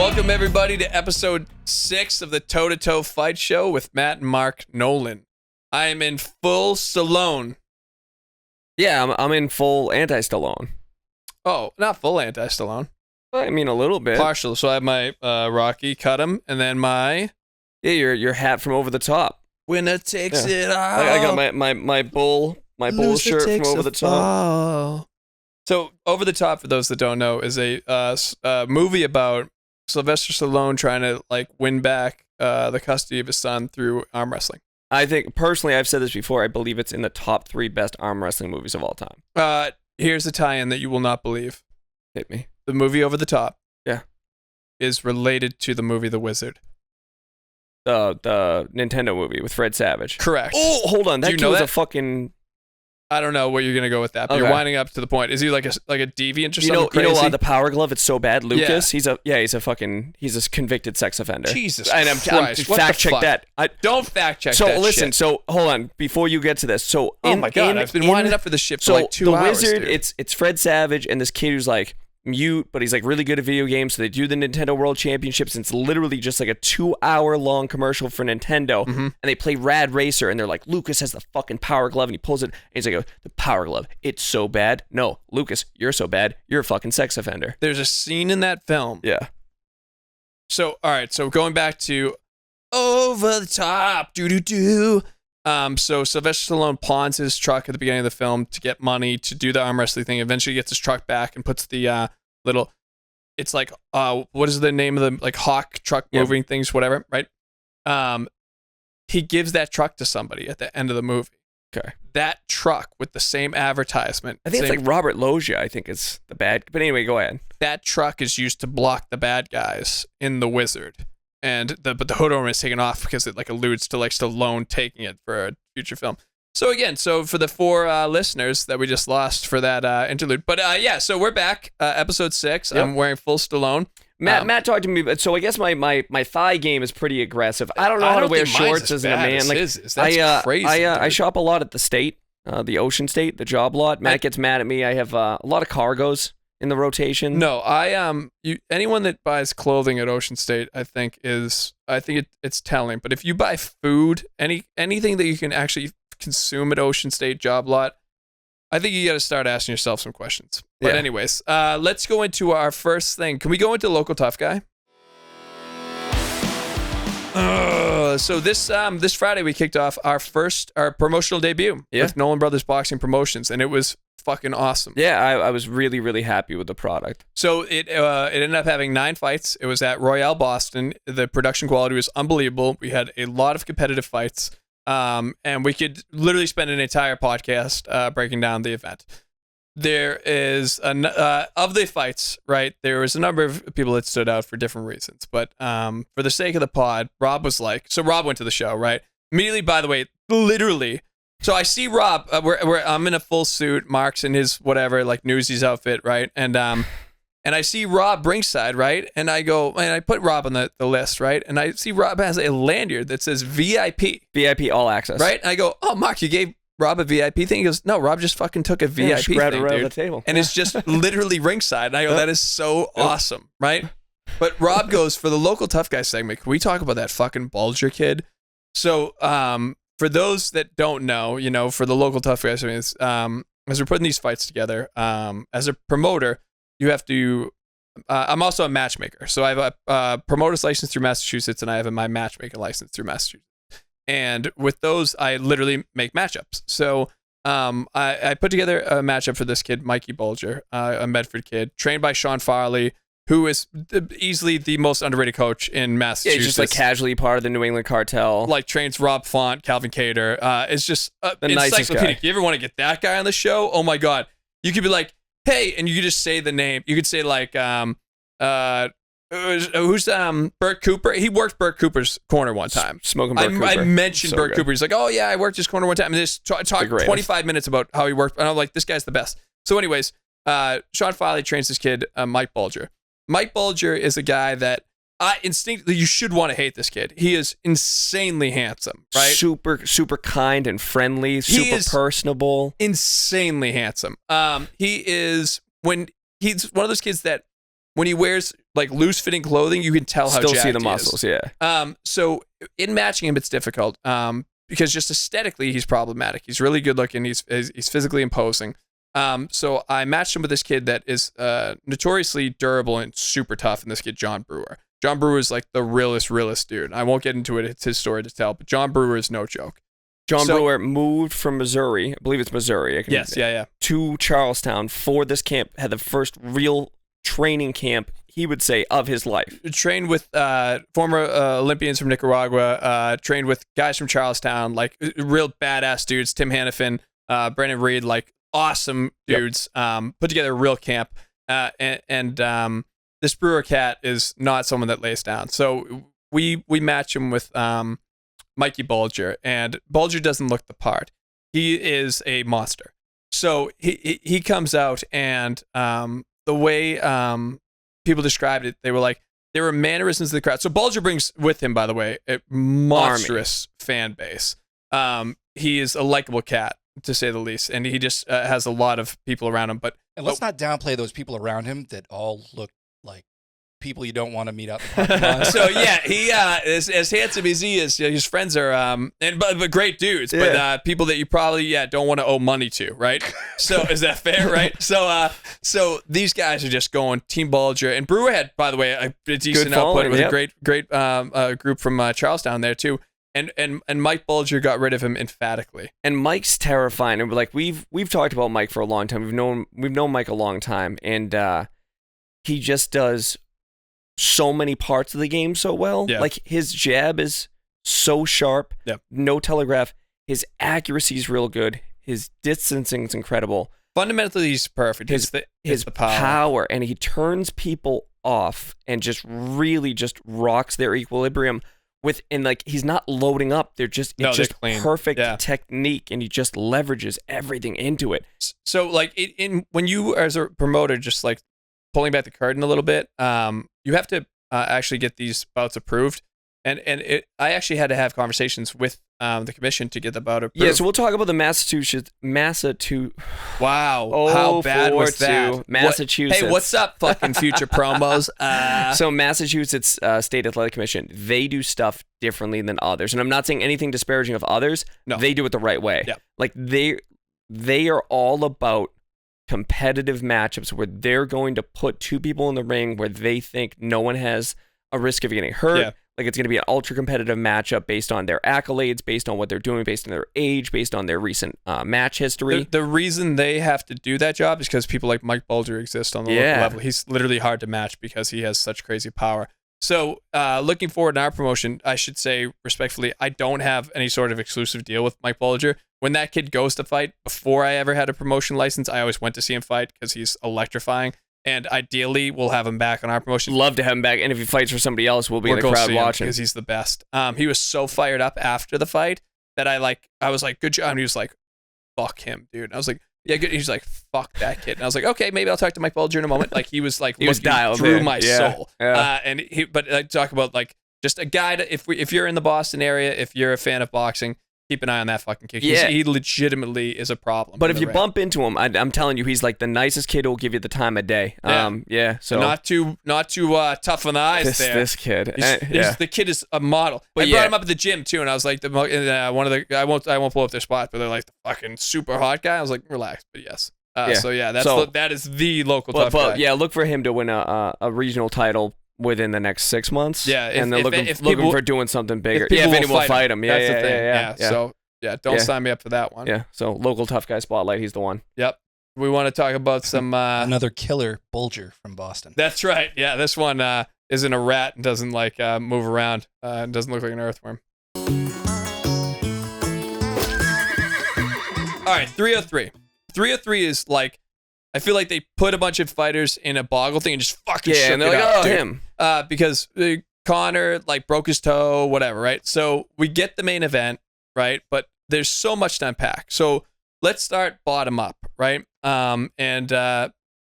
Welcome, everybody, to episode 6 of the Toe to Toe Fight Show with Matt and Mark Nolan. I am in full Stallone. Yeah, I'm in full anti-Stallone. Oh, not full anti-Stallone. I mean, a little bit. Partial. So I have my Rocky cut him, and then my... Yeah, your hat from Over the Top. Winner takes it all. I got my bull shirt from Over the Top. So Over the Top, for those that don't know, is a movie about Sylvester Stallone trying to win back the custody of his son through arm wrestling. I think, personally, I've said this before, I believe it's in the top 3 best arm wrestling movies of all time. Here's a tie-in that you will not believe. Hit me. The movie Over the Top. Yeah. Is related to the movie The Wizard. The Nintendo movie with Fred Savage. Correct. Oh, hold on. That kid was that? a fucking... I don't know where you're gonna go with that, but you're winding up to the point. Is he like a deviant or something crazy? You know the Power Glove? It's so bad. Lucas, Yeah. he's a convicted sex offender. Jesus and Christ. Fact check that. Don't fact check that. So listen, shit. so hold on before you get to this. So oh my god, I've been winding up for this shit for like 2 the hours. Wizard, dude. it's Fred Savage and this kid who's like mute, but he's like really good at video games. So they do the Nintendo World Championships, and it's literally just like a 2-hour long commercial for Nintendo. And they play Rad Racer, and they're like, Lucas has the fucking Power Glove, and he pulls it, and he's like, the Power Glove, it's so bad. No, Lucas, you're so bad. You're a fucking sex offender. There's a scene in that film. Yeah. So all right, so going back to Over the Top, do. So Sylvester Stallone pawns his truck at the beginning of the film to get money to do the arm wrestling thing. Eventually gets his truck back and puts the little, it's like, what is the name of the hawk truck moving things, whatever, right? He gives that truck to somebody at the end of the movie. Okay. That truck with the same advertisement. I think it's like Robert Loggia, I think is the bad, but anyway, go ahead. That truck is used to block the bad guys in The Wizard. But the hood ornament is taken off because it alludes to Stallone taking it for a future film. So again, for the 4 listeners that we just lost for that interlude, but so we're back, episode 6. Yep. I'm wearing full Stallone. Matt talked to me, so I guess my thigh game is pretty aggressive. I don't know how to wear shorts as a man. That's crazy. I shop a lot at the State, the Ocean State, the job lot. Matt gets mad at me. I have a lot of cargos in the rotation. No, anyone that buys clothing at Ocean State, I think it's telling. But if you buy food, anything that you can actually consume at Ocean State job lot, I think you got to start asking yourself some questions. But anyways, let's go into our first thing. Can we go into Local Tough Guy? So this Friday we kicked off our promotional debut with Nolan Brothers Boxing Promotions, and it was fucking awesome. Yeah, I was really, really happy with the product. So it ended up having 9 fights. It was at Royale Boston. The production quality was unbelievable. We had a lot of competitive fights, and we could literally spend an entire podcast breaking down the event. There is of the fights, right? There was a number of people that stood out for different reasons, but for the sake of the pod, Rob went to the show, right? Immediately, by the way, literally. So I see Rob. I'm in a full suit. Mark's in his whatever Newsies outfit, right? And I see Rob ringside, right? And I go, and I put Rob on the list, right? And I see Rob has a lanyard that says VIP, all access, right? And I go, oh, Mark, you gave Rob a VIP thing? He goes, no, Rob just fucking took a VIP thing, dude. The table. And it's just literally ringside. And I go, that is so awesome, right? But Rob goes, for the Local Tough Guy segment, can we talk about that fucking Bulger kid? So, for those that don't know, for the Local Tough Guys, as we're putting these fights together, as a promoter, you have to. I'm also a matchmaker, so I have a promoter's license through Massachusetts, and I have my matchmaking license through Massachusetts. And with those, I literally make matchups. So I put together a matchup for this kid, Mikey Bulger, a Medford kid, trained by Sean Farley, who is easily the most underrated coach in Massachusetts. Yeah, he's just casually part of the New England cartel. Trains Rob Font, Calvin Cater. It's just the nicest guy. If you ever want to get that guy on the show, oh my God. You could be like, hey, and you could just say the name. You could say who's Bert Cooper? He worked Bert Cooper's corner one time. Smoking Bert Cooper. I mentioned so Bert good. Cooper. He's like, oh yeah, I worked his corner one time. And just talked 25 minutes about how he worked. And I'm like, this guy's the best. So anyways, Sean Farley trains this kid, Mike Bulger. Mike Bulger is a guy that instinctively you should want to hate this kid. He is insanely handsome, right? Super kind and friendly, super personable. Insanely handsome. He's one of those kids that when he wears like loose fitting clothing, you can tell how Still jacked see the he muscles, is. yeah. So in matching him, it's difficult. Because just aesthetically, he's problematic. He's really good looking. He's physically imposing. So I matched him with this kid that is notoriously durable and super tough, and this kid, John Brewer. John Brewer is like the realest dude. I won't get into it. It's his story to tell, but John Brewer is no joke. John Brewer moved from Missouri, I believe it's Missouri. To Charlestown for this camp, had the first real training camp, he would say, of his life. Trained with former Olympians from Nicaragua, trained with guys from Charlestown, like real badass dudes, Tim Hannafin, Brennan Reed, like awesome dudes, put together a real camp. And this Brewer cat is not someone that lays down. So we match him with Mikey Bulger, and Bulger doesn't look the part. He is a monster. So he comes out, and the way people described it, they were like, there were mannerisms of the crowd. So Bulger brings with him, by the way, a monstrous fan base. He is a likable cat, to say the least, and he just has a lot of people around him. And let's not downplay those people around him that all look like people you don't want to meet out in the parking lot. So yeah, he as handsome as he is, his friends are but great dudes, but people that you probably don't want to owe money to, right? So is that fair, right? So these guys are just going Team Bulger, and Brewer had, by the way, a decent output with a great group from Charlestown there too. And Mike Bulger got rid of him emphatically. And Mike's terrifying. And like we've talked about Mike for a long time. We've known Mike a long time, and he just does so many parts of the game so well. Yeah. Like his jab is so sharp. Yep. No telegraph. His accuracy is real good. His distancing is incredible. Fundamentally, he's perfect. His the power, and he turns people off and just really just rocks their equilibrium. And like he's not loading up, they're just perfect technique, and he just leverages everything into it. So like when you as a promoter, just like pulling back the curtain a little bit, you have to actually get these bouts approved, and I actually had to have conversations with the commission to get the bout approved. Yeah, so we'll talk about the Massachusetts. Wow, how bad was that? Massachusetts. Hey, what's up, fucking future promos? So Massachusetts State Athletic Commission, they do stuff differently than others, and I'm not saying anything disparaging of others. No, they do it the right way. Yeah. Like they are all about competitive matchups where they're going to put two people in the ring where they think no one has a risk of getting hurt. Yeah. Like it's going to be an ultra competitive matchup based on their accolades, based on what they're doing, based on their age, based on their recent match history. The reason they have to do that job is because people like Mike Bulger exist on the local level. He's literally hard to match because he has such crazy power. So looking forward in our promotion, I should say respectfully, I don't have any sort of exclusive deal with Mike Bulger. When that kid goes to fight, before I ever had a promotion license, I always went to see him fight because he's electrifying. And ideally, we'll have him back on our promotion. Love to have him back. And if he fights for somebody else, we'll be in the crowd watching. Because he's the best. He was so fired up after the fight that I was like, good job. And he was like, fuck him, dude. And I was like, yeah, good. He's like, fuck that kid. And I was like, okay, maybe I'll talk to Mike Bulger in a moment. Like he was like, he was dialed through in. my soul. Yeah. But I talk about like just a guy to, if you're in the Boston area, if you're a fan of boxing, keep an eye on that fucking kid. Yeah. He legitimately is a problem. But if you bump into him, I'm telling you, he's like the nicest kid who'll give you the time of day. So not too tough on the eyes there. This kid. The kid is a model. But I brought him up at the gym too, and I was like, I won't blow up their spot, but they're like the fucking super hot guy. I was like, relax, but yes. That is the local tough guy. Yeah, look for him to win a regional title within the next 6 months. Yeah, and then looking for doing something bigger. If anyone will fight him. That's the thing. Yeah. So don't sign me up for that one. Yeah. So local tough guy spotlight. He's the one. Yep. We want to talk about some another killer, Bulger from Boston. That's right. Yeah, this one isn't a rat and doesn't like move around. And doesn't look like an earthworm. All right, 303. 303 is like, I feel like they put a bunch of fighters in a boggle thing and just fucking shook and they're it like, up, oh, him. Because Connor like broke his toe, whatever, right? So we get the main event, right? But there's so much to unpack. So let's start bottom up, right? And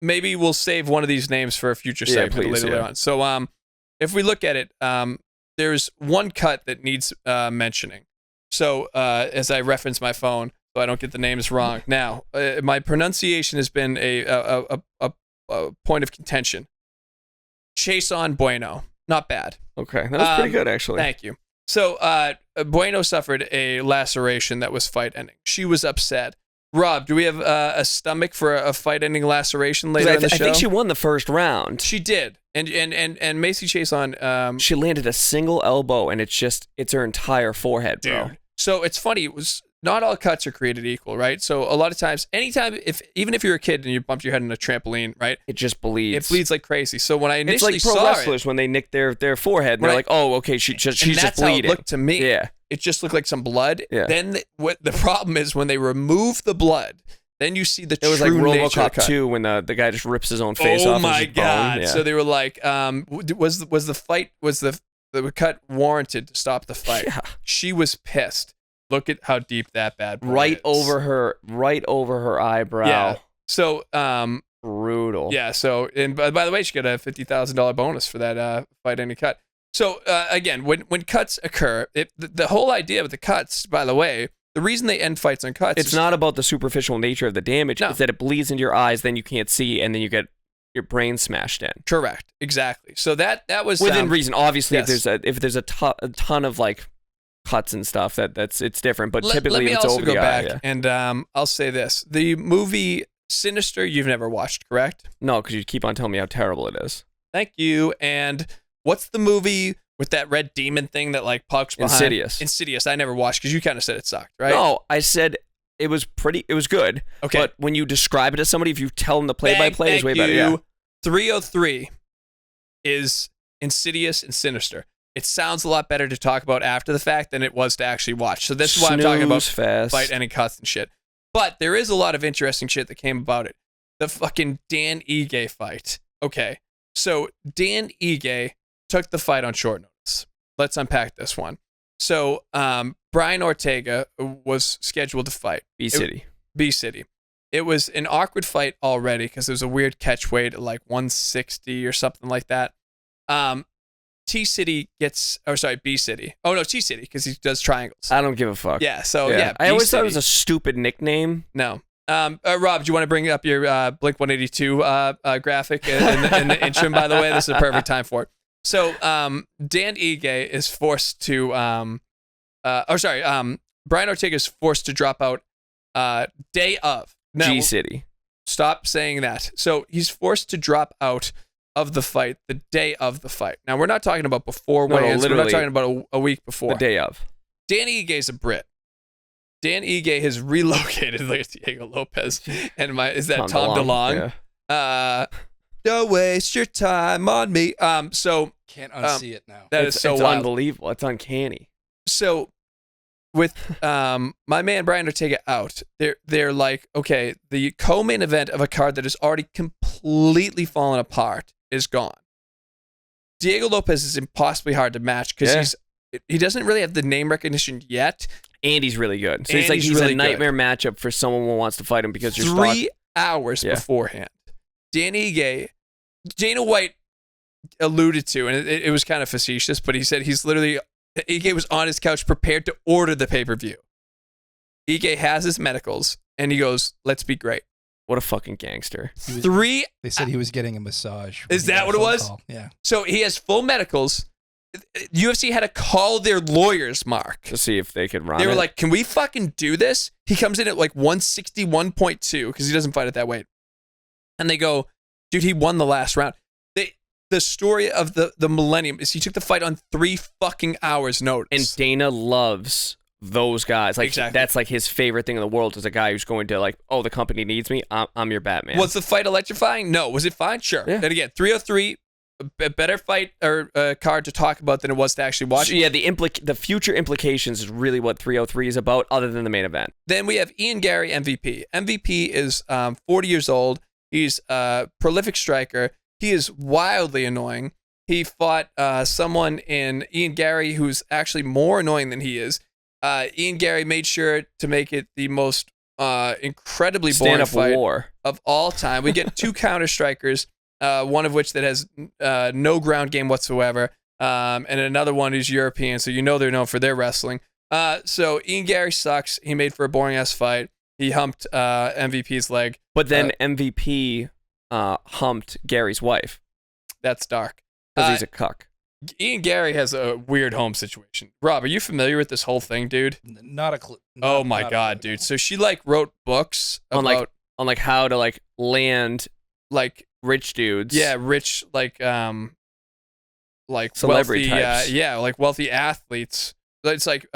maybe we'll save one of these names for a future segment later on. So if we look at it, there's one cut that needs mentioning. So as I reference my phone, so I don't get the names wrong. Now, my pronunciation has been a point of contention. Chason Bueno. Not bad. Okay, that was pretty good, actually. Thank you. So, Bueno suffered a laceration that was fight-ending. She was upset. Rob, do we have a stomach for a fight-ending laceration later in the show? I think she won the first round. She did. And Macy Chason... she landed a single elbow, and it's her entire forehead, bro. Dude. So, it's funny. It was... Not all cuts are created equal, right? So a lot of times, anytime, even if you're a kid and you bumped your head on a trampoline, right? It just bleeds. It bleeds like crazy. So when I initially it's like pro wrestlers when they nick their forehead, and they're like, oh, okay, she's just bleeding. That's how it looked to me. Yeah. It just looked like some blood. Yeah. Then what the problem is when they remove the blood, then you see the true nature. It was like RoboCop RoboCop 2 when the guy just rips his own face off. Oh my god! Yeah. So they were like, was the cut warranted to stop the fight? Yeah. She was pissed. Look at how deep that bad boy right is. over her eyebrow. Yeah. So brutal. Yeah. So and by the way, she got a $50,000 bonus for that fight any cut. So again, when cuts occur, the whole idea with the cuts, by the way, the reason they end fights on cuts, it's not about the superficial nature of the damage. No. It's that it bleeds into your eyes, then you can't see, and then you get your brain smashed in. Correct. Exactly. So that was within reason. Obviously, yes. if there's a ton of like cuts and stuff, it's different. But typically, let me it's also over go the back eye. Yeah. and I'll say this: the movie Sinister, you've never watched, correct? No, because you keep on telling me how terrible it is. Thank you. And what's the movie with that red demon thing that like pokes behind? Insidious. I never watched because you kind of said it sucked, right? No, I said it was good. Okay. But when you describe it to somebody, if you tell them the play-by-play is way better. Yeah. 303 is Insidious and Sinister. It sounds a lot better to talk about after the fact than it was to actually watch. So this is why I'm talking about fight ending cuts and shit. But there is a lot of interesting shit that came about it. The fucking Dan Ige fight. Okay. So Dan Ige took the fight on short notice. Let's unpack this one. So Brian Ortega was scheduled to fight. B-City. It was an awkward fight already because there was a weird catch weight at like 160 or something like that. B-City. Oh no, T-City because he does triangles. I don't give a fuck. Yeah, so yeah. I always thought it was a stupid nickname. No. Rob, do you want to bring up your Blink-182 graphic in the interim, by the way? This is a perfect time for it. So Dan Ige is forced to Brian Ortega is forced to drop out day of. Now, G-City. Stop saying that. So he's forced to drop out of the fight the day of the fight. Now, we're not talking about before weigh-ins. We're not talking about a week before. The day of. Dan Ige's a Brit. Dan Ige has relocated like Diego Lopez. And is that Tom DeLonge? Yeah. Don't waste your time on me. So can't unsee it now. It's wild. Unbelievable. It's uncanny. So with my man Brian Ortega out, they're like, okay, the co-main event of a card that has already completely fallen apart is gone. Diego Lopez is impossibly hard to match because he doesn't really have the name recognition yet. And he's really good. So he's really a nightmare matchup for someone who wants to fight him because you're 3 hours beforehand. Danny Ige, Dana White alluded to, and it was kind of facetious, but he said Ige was on his couch prepared to order the pay-per-view. Ige has his medicals, and he goes, let's be great. What a fucking gangster. They said he was getting a massage. Is that what it was? Call. Yeah. So he has full medicals. UFC had to call their lawyers, Mark, to see if they could run They were like, can we fucking do this? He comes in at like 161.2 because he doesn't fight at that weight. And they go, dude, he won the last round. The story of the millennium is he took the fight on 3 fucking hours notice. And Dana loves those guys. Like exactly. That's like his favorite thing in the world is a guy who's going to like, oh, the company needs me. I'm your Batman. Was the fight electrifying? No. Was it fine? Sure. Yeah. And again, 303, a better fight or card to talk about than it was to actually watch. So yeah, the future implications is really what 303 is about, other than the main event. Then we have Ian Gary, MVP. MVP is 40 years old. He's a prolific striker. He is wildly annoying. He fought someone in Ian Gary who's actually more annoying than he is. Ian Gary made sure to make it the most incredibly boring fight of all time. We get 2 counter strikers, one of which that has no ground game whatsoever, and another one who's European, so you know they're known for their wrestling. So Ian Gary sucks. He made for a boring ass fight. He humped MVP's leg. But then MVP humped Gary's wife. That's dark. Because he's a cuck. Ian Gary has a weird home situation. Rob, are you familiar with this whole thing, dude? Not a clue. Oh my god, dude. So she like wrote books about on like how to like land like rich dudes. Yeah, rich like celebrity wealthy, types. like wealthy athletes. It's like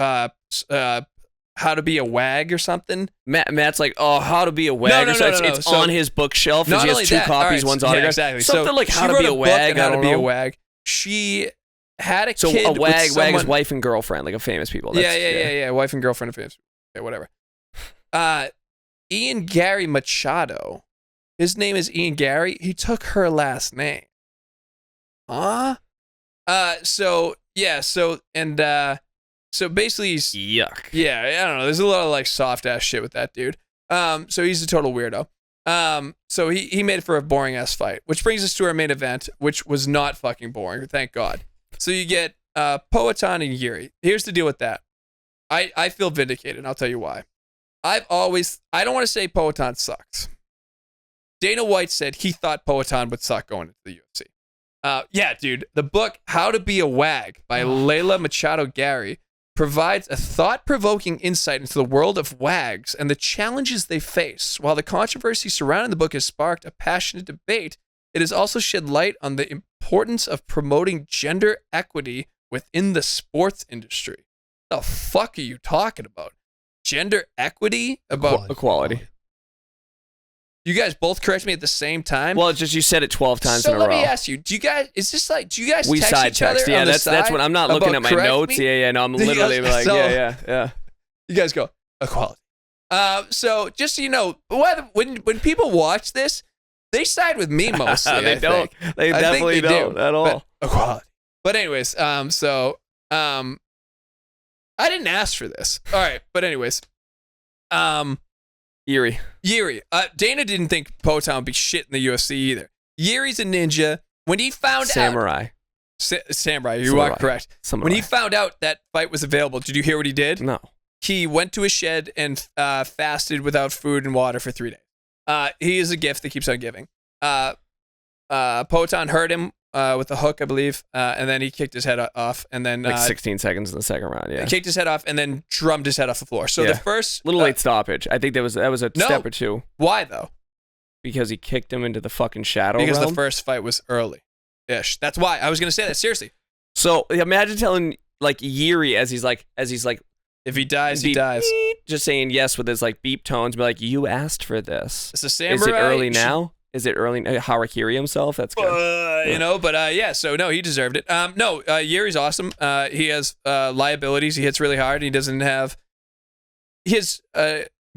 how to be a wag or something. Matt's like, oh, how to be a wag. No, it's So, on his bookshelf. Not He has only two that, copies, all right, one's yeah, autographed. exactly. Something So like she how to wrote be a book wag. on how I don't to be a know. wag. She had a So kid a wag, with wag is someone- wife and girlfriend, like a famous people. Yeah. Wife and girlfriend of famous. Okay, whatever. Ian Gary Machado. His name is Ian Gary. He took her last name. Huh? So basically he's Yuck. yeah, I don't know. There's a lot of like soft ass shit with that dude. So he's a total weirdo. So he made it for a boring ass fight, which brings us to our main event, which was not fucking boring, thank God. So you get Payton and Ghemmouri. Here's the deal with that. I feel vindicated, and I'll tell you why. I don't want to say Payton sucks. Dana White said he thought Payton would suck going into the UFC. Yeah, dude. The book How to Be a Wag by Layla Machado Gary provides a thought-provoking insight into the world of wags and the challenges they face. While the controversy surrounding the book has sparked a passionate debate, it has also shed light on the importance of promoting gender equity within the sports industry. The fuck are you talking about? Gender equity? About Equality. You guys both correct me at the same time? Well, it's just you said it 12 times so in a row. let me ask you, do you guys We text side each other text. Yeah, on the that's what I'm not looking about at my correct notes. me? Yeah. No, I'm literally like, So- yeah. You guys go, equality. So just so you know, when people watch this, they side with me mostly. They I don't. think. They I think definitely they don't do, at all. But equality. But anyways, I didn't ask for this. All right, but anyways, Eerie. Ghemmouri. Dana didn't think Payton would be shit in the UFC either. Ghemmouri's a ninja. When he found Samurai. out, samurai, you are correct. Samurai. When he found out that fight was available, did you hear what he did? No. He went to a shed and fasted without food and water for 3 days. He is a gift that keeps on giving. Payton hurt him with a hook, I believe, and then he kicked his head off, and then Like 16 seconds in the second round, yeah. kicked his head off, and then drummed his head off the floor. So Yeah. the first Little late stoppage. I think that was a No. step or two Why though? because he kicked him into the fucking shadow Because realm. the first fight was early-ish. That's why I was gonna say that. Seriously, So imagine telling like Ghemmouri as he's like if he dies, he beep, dies. beep, just saying yes with his like beep tones, be like, you asked for this. It's a samurai. Is it early now? Is it early? Harakiri himself? That's good. Yeah, so no, he deserved it. Yuri's awesome. He has liabilities. He hits really hard. He doesn't have. He has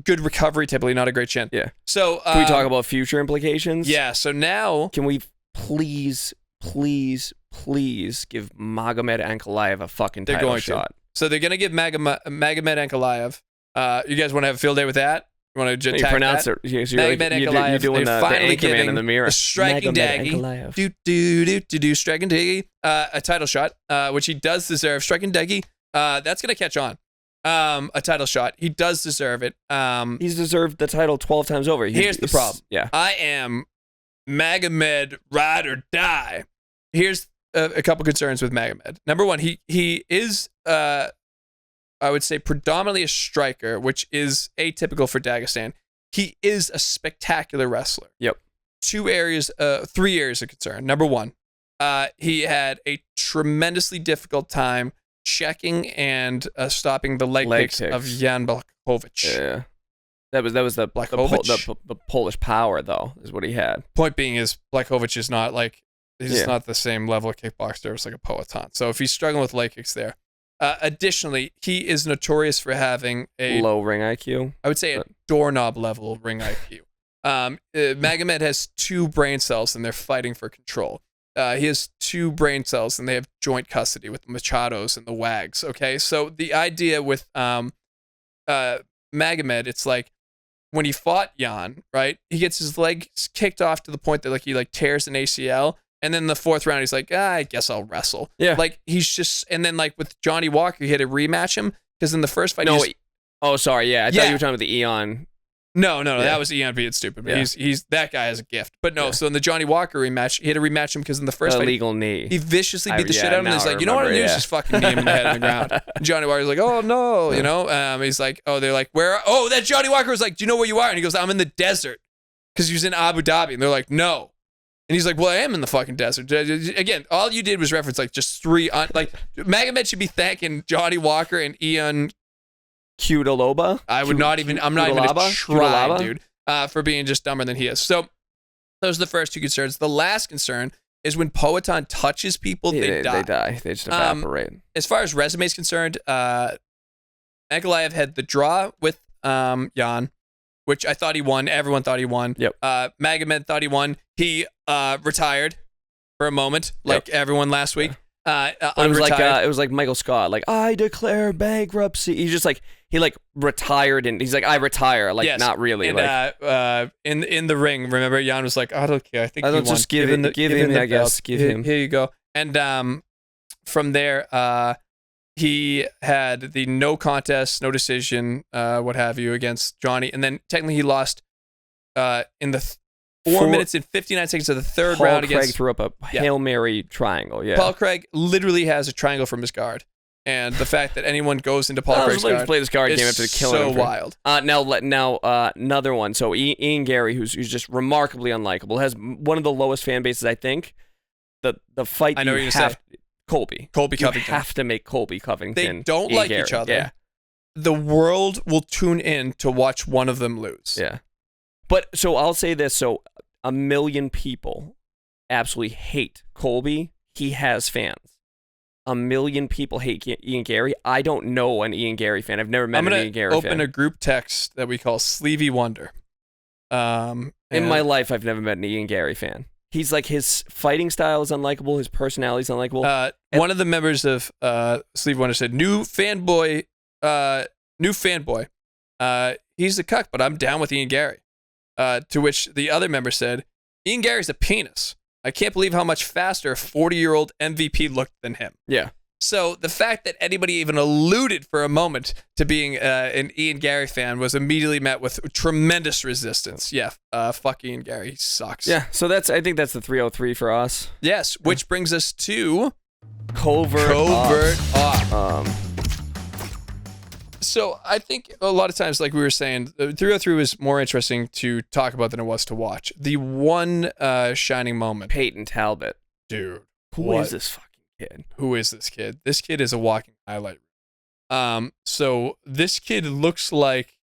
good recovery, typically, not a great chin. Yeah. So Can we talk about future implications? Yeah. So now, Can we please give Magomed Ankalaev a fucking They're title going to. shot? so they're gonna give Magomed Ankalaev. You guys want to have a field day with that? You want to just You pronounce it. You're Ankalaev, doing they're the finally Anchorman in giving the mirror. a striking Magomed daggy. Ankalaev. Striking daggy. A title shot, which he does deserve. Striking daggy. That's gonna catch on. A title shot. He does deserve it. He's deserved the title 12 times over. Here's the problem. Yeah. I am Magomed ride or die. Here's a couple concerns with Magomed. Number one, he is I would say predominantly a striker, which is atypical for Dagestan. He is a spectacular wrestler. Yep. 3 areas of concern. Number one, he had a tremendously difficult time checking and stopping the leg kicks of Jan Blachowicz. Yeah. That was the Polish power though, is what he had. Point being is Blachowicz is not like he's Yeah. not the same level of kickboxer as like a Payton. So if he's struggling with leg kicks there. Additionally, he is notorious for having a Low ring IQ. I would say a doorknob level ring IQ. Magomed has 2 brain cells and they're fighting for control. He has 2 brain cells and they have joint custody with the Machados and the Wags. Okay, so the idea with Magomed, it's like when he fought Jan, right? He gets his legs kicked off to the point that like he like tears an ACL. And then the 4th round, he's like, I guess I'll wrestle. Yeah. Like, he's just, and then like with Johnny Walker, he had to rematch him because in the first fight, Oh, sorry. Yeah. I thought you were talking about the Eon No, Yeah. that was Ian being stupid. But Yeah. he's that guy has a gift. But no, Yeah. so in the Johnny Walker rematch, he had to rematch him because in the first fight, illegal knee. he viciously I- beat the yeah, shit out of him. now And he's I like, you know what I remember, do? yeah. Just fucking knee him in the head on the ground. And Johnny Walker's like, oh no, you know. He's like, oh, they're like, where? Oh, that Johnny Walker was like, do you know where you are? And he goes, I'm in the desert, because he was in Abu Dhabi. And they're like, no. And he's like, well, I am in the fucking desert. Again, all you did was reference like just three. Like Magomed should be thanking Johnny Walker and Ian. Cudaloba? I would not even. I'm not even gonna try, Cudalaba? dude, for being just dumber than he is. So those are the first two concerns. The last concern is when Poatan touches people, they die. They die. They just evaporate. As far as resume is concerned, Ankalaev had the draw with Jan, which I thought he won. Everyone thought he won. Yep. Magomed thought he won. He retired for a moment, like everyone last week. It was like Michael Scott, like, I declare bankruptcy. He's just like, he like retired, and he's like, I retire, like, yes. not really. And, like in the ring, remember, Jan was like, I don't care. I think I he don't won. just give him, the I guess, belt. give Here- him. Here you go. And from there, he had the no contest, no decision, what have you, against Johnny. And then technically he lost in the 4 minutes and 59 seconds of the third Paul round Craig against threw up a Hail Mary triangle. Yeah. Paul Craig. Literally has a triangle from his guard. And the fact that anyone goes into Paul Craig's guard play this card game is after killing so him. wild. Now, another one. So Ian Gary, who's just remarkably unlikable, has one of the lowest fan bases, I think. The fight I know you what you're gonna have say. Colby. Colby You Covington. have to make Colby Covington. They don't Ian like Gary. each other. Yeah. The world will tune in to watch one of them lose. Yeah. But so I'll say this. So 1 million people absolutely hate Colby. He has fans. 1 million people hate Ian Gary. I don't know an Ian Gary fan. I've never met I'm an gonna Ian Gary open fan. a group text that we call Sleevey Wonder. In and my life, I've never met an Ian Gary fan. He's like, his fighting style is unlikable. His personality is unlikable. one of the members of Sleevey Wonder said, "New fanboy. He's a cuck, but I'm down with Ian Gary." To which the other member said, "Ian Gary's a penis. I can't believe how much faster a 40-year-old MVP looked than him." Yeah. So the fact that anybody even alluded for a moment to being an Ian Gary fan was immediately met with tremendous resistance. Yeah, fuck Ian Gary. He sucks. Yeah. So I think that's the 303 for us. Yes, which brings us to Covert off. So I think a lot of times, like we were saying, 303 was more interesting to talk about than it was to watch. The one shining moment. Payton Talbott. Dude. Who is this fucking kid? Who is this kid? This kid is a walking highlight reel. So this kid looks like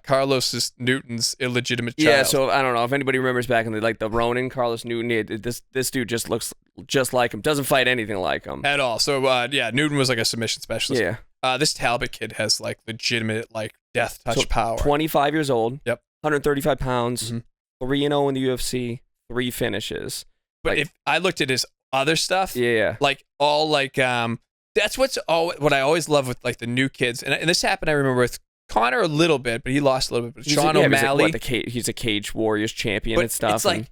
Carlos Newton's illegitimate child. Yeah, so I don't know if anybody remembers back in the Ronin, Carlos Newton. This dude just looks just like him. Doesn't fight anything like him at all. So Newton was like a submission specialist. Yeah. This Talbot kid has like legitimate like death touch power. 25 years old. Yep. 135 pounds. Mm-hmm. 3-0 in the UFC. 3 finishes. But if I looked at his other stuff, like all like that's what I always love with like the new kids, and this happened I remember with Connor a little bit, but he lost a little bit. But Sean O'Malley, he's a Cage Warriors champion but and stuff. It's like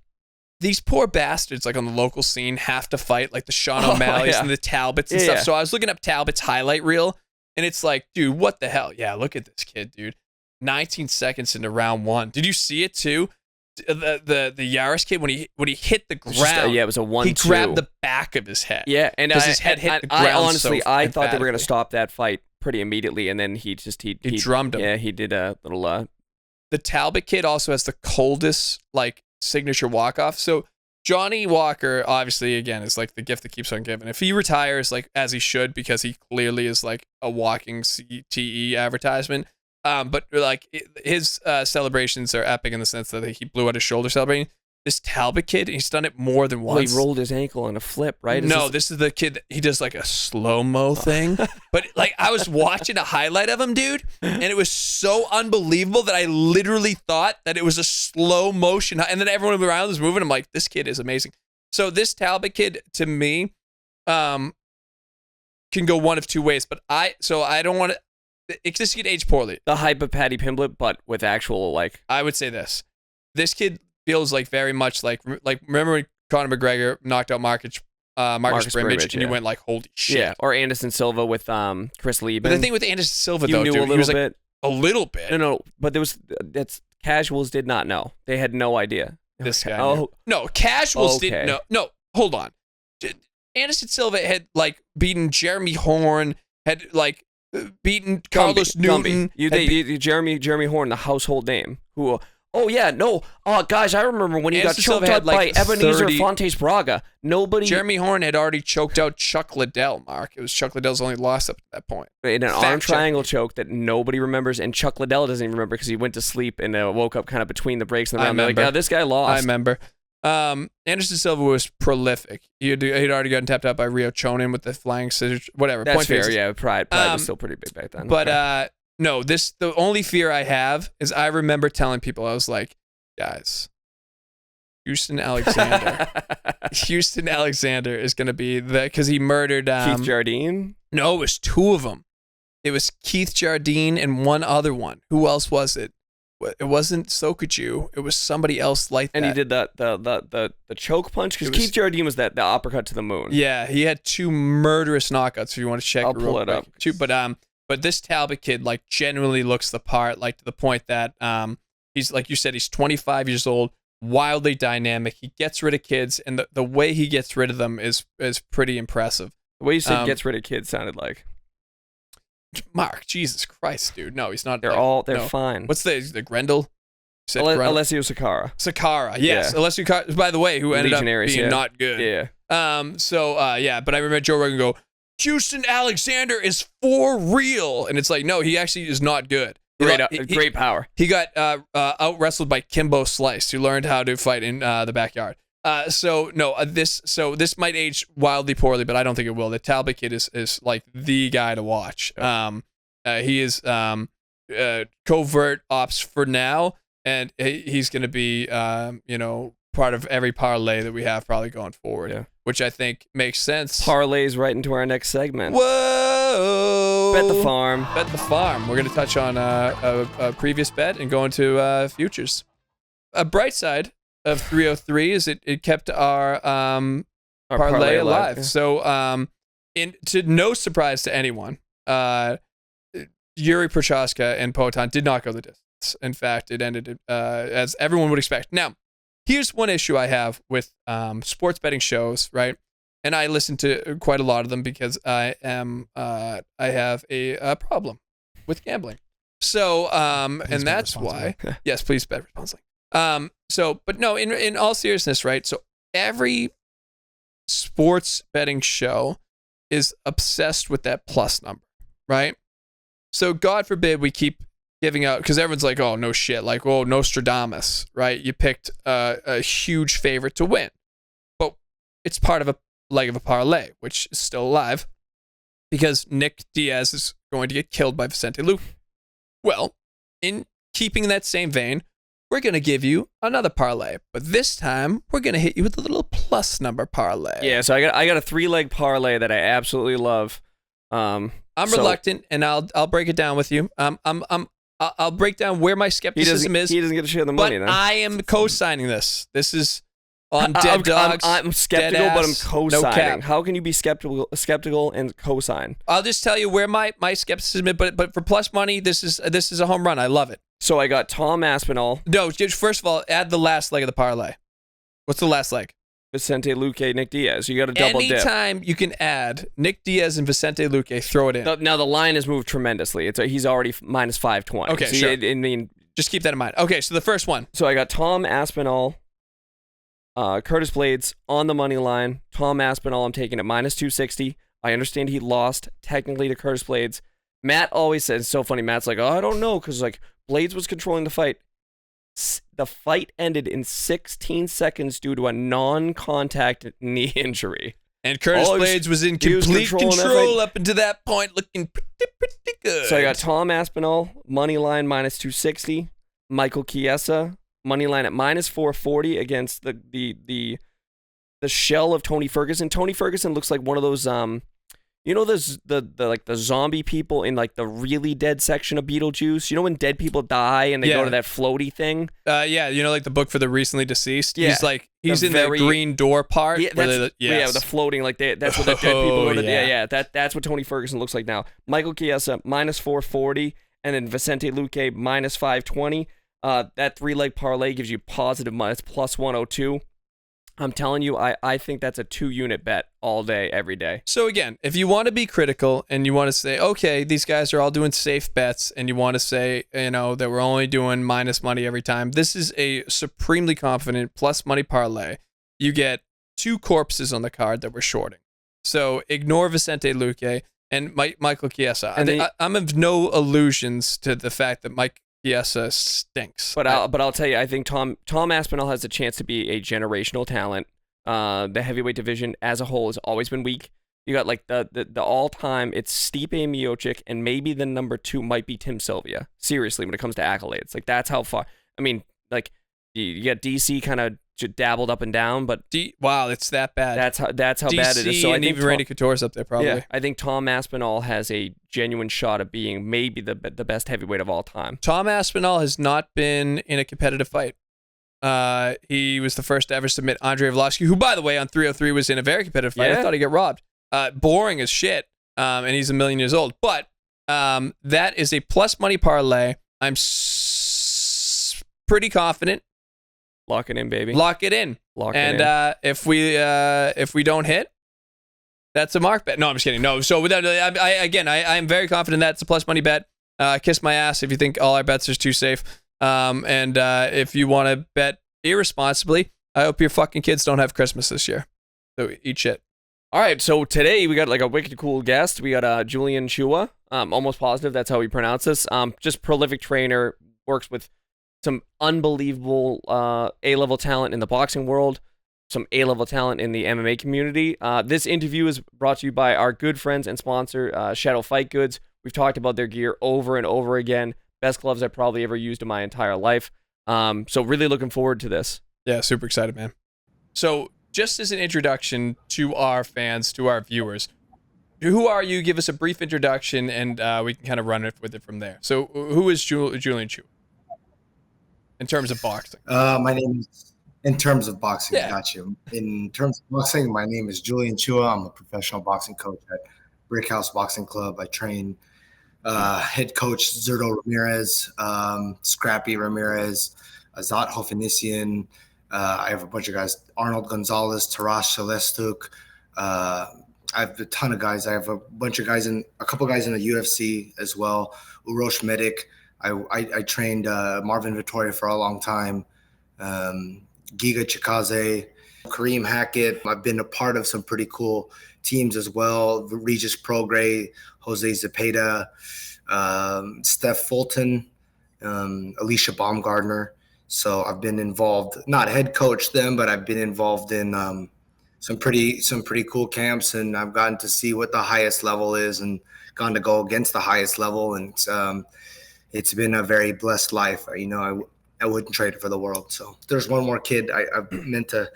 these poor bastards like on the local scene have to fight like the Sean O'Malleys and the Talbots and stuff. So I was looking up Talbot's highlight reel, and it's like, dude, what the hell? Yeah, look at this kid, dude. 19 seconds into round 1. Did you see it too? The Yaris kid when he hit the ground, it was a 1-2. He grabbed the back of his head. Yeah, and his head hit the ground. I honestly, so I thought they were gonna stop that fight pretty immediately, and then he drummed him. Yeah, he did a little. The Talbot kid also has the coldest like signature walk off. So Johnny Walker, obviously, again, is like the gift that keeps on giving. If he retires, like as he should, because he clearly is like a walking CTE advertisement. But like his celebrations are epic in the sense that he blew out his shoulder celebrating. This Talbot kid, he's done it more than once. Well, he rolled his ankle in a flip, right? This is the kid that he does like a slow-mo thing. But like I was watching a highlight of him, dude, and it was so unbelievable that I literally thought that it was a slow motion. And then everyone around was moving. I'm like, this kid is amazing. So this Talbot kid, to me, can go one of two ways. But I don't want to. This kid aged poorly. The hype of Paddy Pimblett, but with actual like. I would say this kid feels like very much like remember when Conor McGregor knocked out Marcus Brimage and you went like, holy shit. Yeah, or Anderson Silva with Chris Lieben. But the thing with Anderson Silva, you though, knew dude, a little bit. A little bit. No, but there was that's Casuals did not know. They had no idea. This guy. Oh, No, casuals Okay. didn't know. No, hold on. Anderson Silva had like beaten Jeremy Horn, had like beaten Carlos Newton. Jeremy Horn, the household name. Who? Oh yeah, no. Oh guys, I remember when he got Anderson choked Silva out had, like, by Ebenezer 30 Fontes Braga. Nobody Jeremy Horn had already choked out Chuck Liddell, Mark. It was Chuck Liddell's only loss up to that point. in an Fact arm check. triangle choke that nobody remembers, and Chuck Liddell doesn't even remember because he went to sleep and woke up kind of between the breaks and the I round. They're like, remember. oh, this guy I lost. remember. Anderson Silva was prolific. He'd already gotten tapped out by Rio Chonin with the flying scissors, whatever. That's Point fair. faces. Yeah, Pride was still pretty big back then. But Okay. no, the only fear I have is I remember telling people, I was like, guys, Houston Alexander is going to be because he murdered Keith Jardine. No, it was two of them. It was Keith Jardine and one other one. Who else was it? It wasn't Sokachu. It was somebody else like that. And he did the choke punch because Keith Jardine was the uppercut to the moon. Yeah, he had two murderous knockouts. If you want to check, I'll real pull it quick. up. But this Talbott kid like genuinely looks the part, like to the point that he's like you said, he's 25 years old, wildly dynamic. He gets rid of kids, and the way he gets rid of them is pretty impressive. The way you said gets rid of kids sounded like Mark, Jesus Christ, dude. No, he's not. they're no. fine. What's the Grendel? You said Grendel? Alessio Sakara. Sakara, yes. Yeah. Alessio Sakara, by the way, who ended up Legionaries, being yeah. not good. Yeah. But I remember Joe Rogan go, Houston Alexander is for real. And it's like, no, he actually is not good. Great power. He got out wrestled by Kimbo Slice, who learned how to fight in the backyard. This might age wildly poorly, but I don't think it will. The Talbot kid is like the guy to watch. He is covert ops for now, and he's going to be part of every parlay that we have probably going forward, which I think makes sense. Parlays right into our next segment. Whoa! Bet the farm. Bet the farm. We're going to touch on a previous bet and go into futures. A bright side of 303 is it kept our parlay alive. Yeah. So, to no surprise to anyone, Yuri Prochaska and Payton did not go the distance. In fact, it ended as everyone would expect. Now, here's one issue I have with sports betting shows, right? And I listen to quite a lot of them because I have a problem with gambling. So, and bet that's why, yes, please bet responsibly. But no, in all seriousness, right? So every sports betting show is obsessed with that plus number, right? So God forbid we keep giving out, because everyone's like, oh, no shit, like, oh, Nostradamus, right? You picked a huge favorite to win, but it's part of a leg of a parlay, which is still alive, because Nick Diaz is going to get killed by Vicente Luque. Well, in keeping that same vein, we're going to give you another parlay, but this time we're going to hit you with a little plus number parlay. Yeah, so I got a 3-leg parlay that I absolutely love. I'm reluctant, and I'll break it down with you. I'll break down where my skepticism is. He doesn't get to share the money, but then. I am co-signing this. This is on Dead Dogs. I'm skeptical, but I'm co-signing. No cap. How can you be skeptical and co-sign? I'll just tell you where my skepticism is, but for plus money, this is a home run. I love it. So I got Tom Aspinall. No, first of all, add the last leg of the parlay. What's the last leg? Vicente Luque, Nick Diaz. You got a double dip. Anytime you can add Nick Diaz and Vicente Luque, throw it in. Now the line has moved tremendously. He's already minus 520. Okay, so sure. I mean, just keep that in mind. Okay, so the first one. So I got Tom Aspinall, Curtis Blades on the money line. Tom Aspinall, I'm taking at minus 260. I understand he lost technically to Curtis Blades. Matt always says, it's so funny. Matt's like, oh, I don't know, because like Blades was controlling the fight. The fight ended in 16 seconds due to a non-contact knee injury. And Curtis Blades was in complete control up until that point, looking pretty good. So I got Tom Aspinall, money line minus 260. Michael Chiesa, money line at minus 440 against the shell of Tony Ferguson. Tony Ferguson looks like one of those the zombie people in like the really dead section of Beetlejuice. You know when dead people die and they go to that floaty thing? Like the book for the recently deceased. Yeah. He's in the green door part. Yeah, the floating, like that's what the dead people go to. That's what Tony Ferguson looks like now. Michael Chiesa minus 440, and then Vicente Luque minus 520. That 3-leg parlay gives you positive money. It's plus 102. I'm telling you, I think that's a 2-unit bet all day, every day. So again, if you want to be critical and you want to say, okay, these guys are all doing safe bets, and you want to say, that we're only doing minus money every time, this is a supremely confident plus money parlay. You get 2 corpses on the card that we're shorting. So ignore Vicente Luque and Michael Chiesa. I'm of no illusions to the fact that Mike Chiesa stinks. But I'll tell you, I think Tom Aspinall has a chance to be a generational talent. The heavyweight division as a whole has always been weak. You got like the all-time, it's Stipe Miocic, and maybe the number 2 might be Tim Sylvia. Seriously, when it comes to accolades, like that's how far. I mean, like you got DC kind of dabbled up and down, but wow, it's that bad. That's how DC bad it is. So and even Randy Couture's up there probably. Yeah, I think Tom Aspinall has a genuine shot of being maybe the best heavyweight of all time. Tom Aspinall has not been in a competitive fight. He was the first to ever submit Andrei Arlovski, who, by the way, on 303 was in a very competitive fight. Yeah. I thought he'd get robbed. Boring as shit, and he's 1 million years old. But that is a plus money parlay. I'm pretty confident. Lock it in, baby. Lock it in. If we don't hit, that's a mark bet. No, I'm just kidding. No. So without, I am very confident that's a plus money bet. Kiss my ass if you think all our bets are too safe. If you want to bet irresponsibly, I hope your fucking kids don't have Christmas this year. So eat shit. All right, so today we got like a wicked cool guest. We got Julian Chua. Almost positive that's how we pronounce this. Just prolific trainer, works with some unbelievable A-level talent in the boxing world, some A-level talent in the MMA community. This interview is brought to you by our good friends and sponsor, Shadow Fight Goods. We've talked about their gear over and over again. Best gloves I've probably ever used in my entire life. So really looking forward to this. Yeah, super excited, man. So just as an introduction to our fans, to our viewers, who are you? Give us a brief introduction, and we can kind of run with it from there. So who is Julian Chua in terms of boxing? My name is, in terms of boxing, Yeah. got you. In terms of boxing, my name is Julian Chua. I'm a professional boxing coach at Brick House Boxing Club. I train head coach Zerdo Ramirez, Scrappy Ramirez, Azat Hofanissian. I have a bunch of guys, Arnold Gonzalez, Tarash Celestuk. I have a ton of guys. I have a bunch of guys a couple guys in the UFC as well. Urosh Medic. I trained Marvin Vittoria for a long time. Giga Chikaze, Kareem Hackett. I've been a part of some pretty cool teams as well. Regis Prograis, Jose Zepeda, Steph Fulton, Alicia Baumgardner. So I've been involved, not head coach them, but I've been involved in some pretty cool camps, and I've gotten to see what the highest level is and gotten to go against the highest level. And it's been a very blessed life. I wouldn't trade it for the world. So there's one more kid I meant to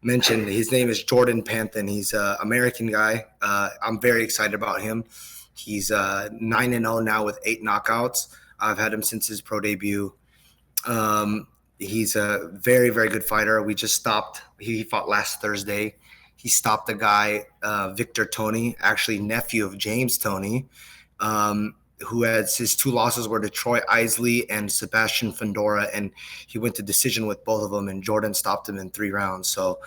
mention. His name is Jordan Panthen. He's an American guy. I'm very excited about him. He's 9-0 now with 8 knockouts. I've had him since his pro debut. He's a very, very good fighter. We just stopped. He fought last Thursday. He stopped the guy, Victor Toney, actually nephew of James Toney, who has his 2 losses were to Troy Isley and Sebastian Fandora, and he went to decision with both of them, and Jordan stopped him in 3 rounds. So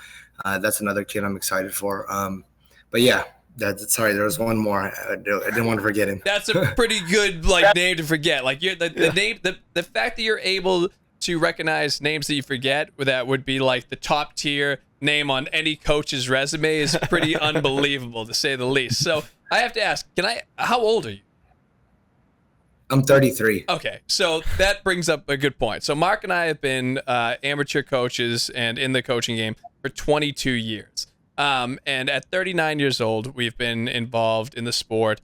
that's another kid I'm excited for. But yeah, sorry, there was one more. I didn't want to forget him. That's a pretty good name to forget. Like the name, the fact that you're able to recognize names that you forget, that would be like the top tier name on any coach's resume, is pretty unbelievable to say the least. So I have to ask, how old are you? I'm 33. Okay, so that brings up a good point. So Mark and I have been amateur coaches and in the coaching game for 22 years. And at 39 years old, we've been involved in the sport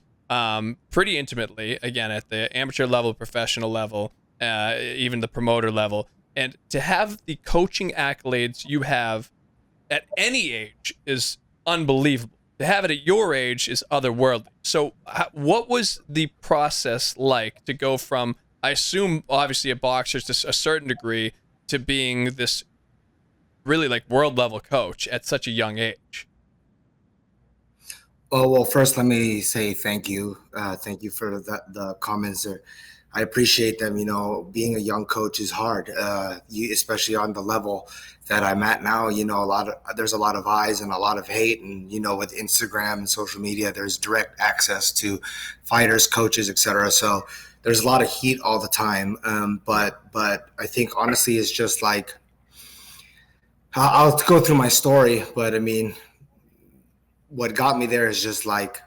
pretty intimately, again, at the amateur level, professional level, even the promoter level. And to have the coaching accolades you have at any age is unbelievable. To have it at your age is otherworldly. So what was the process like to go from, I assume, obviously a boxer to a certain degree, to being this really world level coach at such a young age? Well, first let me say thank you. Thank you for the comments there. I appreciate them. Being a young coach is hard, especially on the level that I'm at now. There's a lot of eyes and a lot of hate, and with Instagram and social media, there's direct access to fighters, coaches, etc. So there's a lot of heat all the time. But I think honestly, it's just like, I'll go through my story, but I mean, what got me there is just like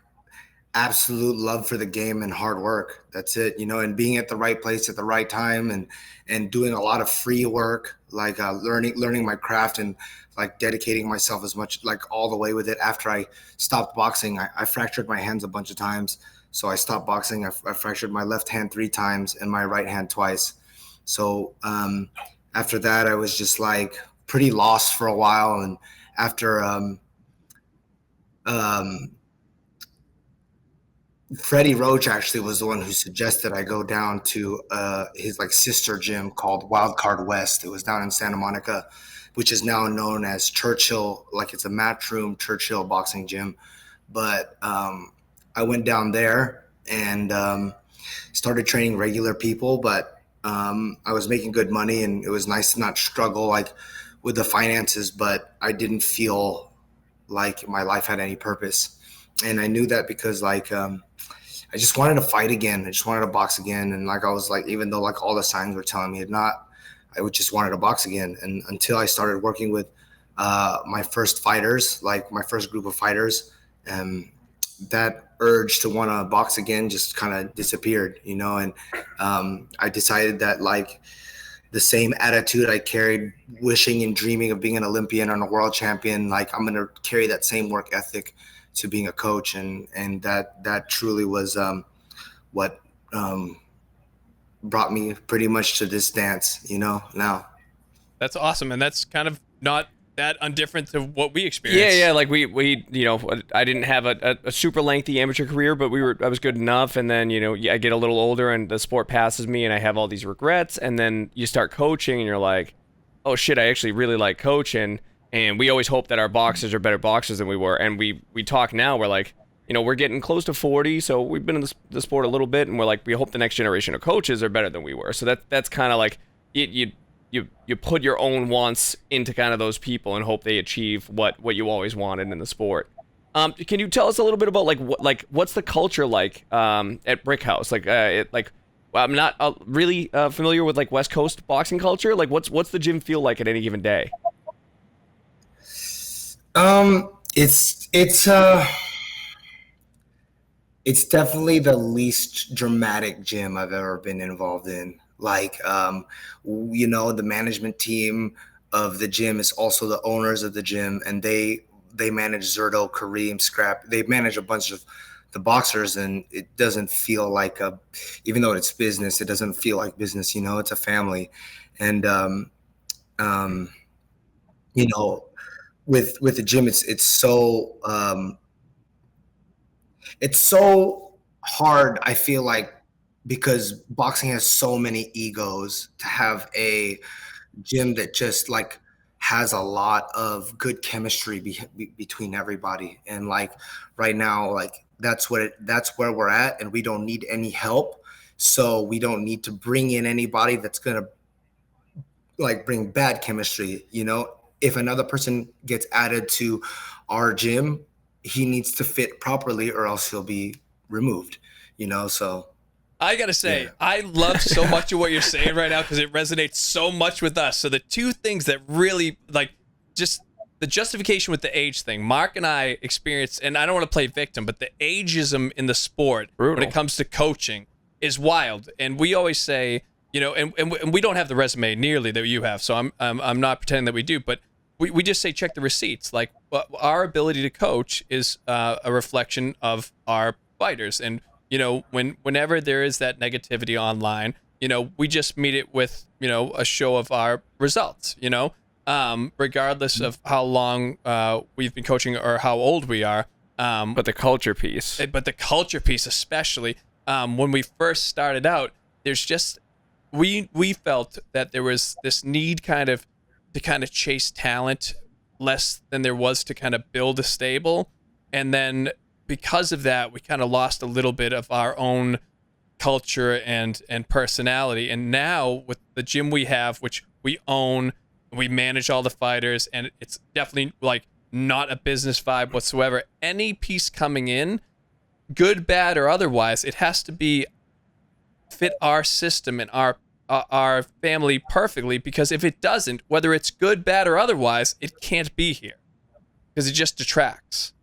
absolute love for the game and hard work. That's it, and being at the right place at the right time, and doing a lot of free work, like learning my craft, and like dedicating myself as much, like all the way with it. After I stopped boxing, I fractured my hands a bunch of times. So I stopped boxing. I fractured my left hand 3 times and my right hand twice. So after that, I was just like pretty lost for a while. And after Freddie Roach actually was the one who suggested I go down to his like sister gym called Wild Card West. It was down in Santa Monica, which is now known as Churchill. Like, it's a Matchroom Churchill boxing gym. But I went down there and started training regular people. But I was making good money, and it was nice to not struggle like with the finances. But I didn't feel like my life had any purpose, and I knew that because like I just wanted to fight again. I just wanted to box again. And like, I was like, even though like all the signs were telling me it not, I would just wanted to box again. And until I started working with my first fighters, like my first group of fighters, that urge to want to box again just kind of disappeared, and I decided that like the same attitude I carried, wishing and dreaming of being an Olympian and a world champion, like I'm going to carry that same work ethic to being a coach. And that truly was what brought me pretty much to this dance, now. That's awesome. And that's kind of not that undifferent to what we experienced. Yeah. Like we I didn't have a super lengthy amateur career, but I was good enough. And then, I get a little older and the sport passes me and I have all these regrets. And then you start coaching and you're like, oh shit, I actually really like coaching. And we always hope that our boxers are better boxers than we were. And we talk now, we're like, we're getting close to 40. So we've been in the sport a little bit. And we're like, we hope the next generation of coaches are better than we were. So that's kind of like, you put your own wants into kind of those people and hope they achieve what you always wanted in the sport. Can you tell us a little bit about what's the culture like at Brick House? I'm not really familiar with like West Coast boxing culture. Like what's the gym feel like at any given day? It's definitely the least dramatic gym I've ever been involved in. Like, the management team of the gym is also the owners of the gym, and they manage Zerto, Kareem, Scrap. They manage a bunch of the boxers, and it doesn't feel like even though it's business, it doesn't feel like business. It's a family, and with the gym, it's so hard. I feel like, because boxing has so many egos, to have a gym that just like has a lot of good chemistry between everybody. And like right now, like that's where we're at, and we don't need any help. So we don't need to bring in anybody that's going to like bring bad chemistry. If another person gets added to our gym, he needs to fit properly or else he'll be removed, so. I gotta say, I love so much of what you're saying right now because it resonates so much with us. So the two things that really, like, just the justification with the age thing, Mark and I experienced, and I don't want to play victim, but the ageism in the sport when it comes to coaching is wild. And we always say, and we don't have the resume nearly that you have, so I'm not pretending that we do, but we just say check the receipts. Like, our ability to coach is a reflection of our fighters. And whenever there is that negativity online, we just meet it with, a show of our results, regardless of how long we've been coaching or how old we are. But the culture piece. Especially when we first started out, there's just, we felt that there was this need to chase talent less than there was to kind of build a stable. And then because of that, we kind of lost a little bit of our own culture and personality. And now with the gym we have, which we own, we manage all the fighters, and it's definitely like not a business vibe whatsoever. Any piece coming in, good, bad, or otherwise, it has to be fit our system and our family perfectly, because if it doesn't, whether it's good, bad, or otherwise, it can't be here because it just detracts.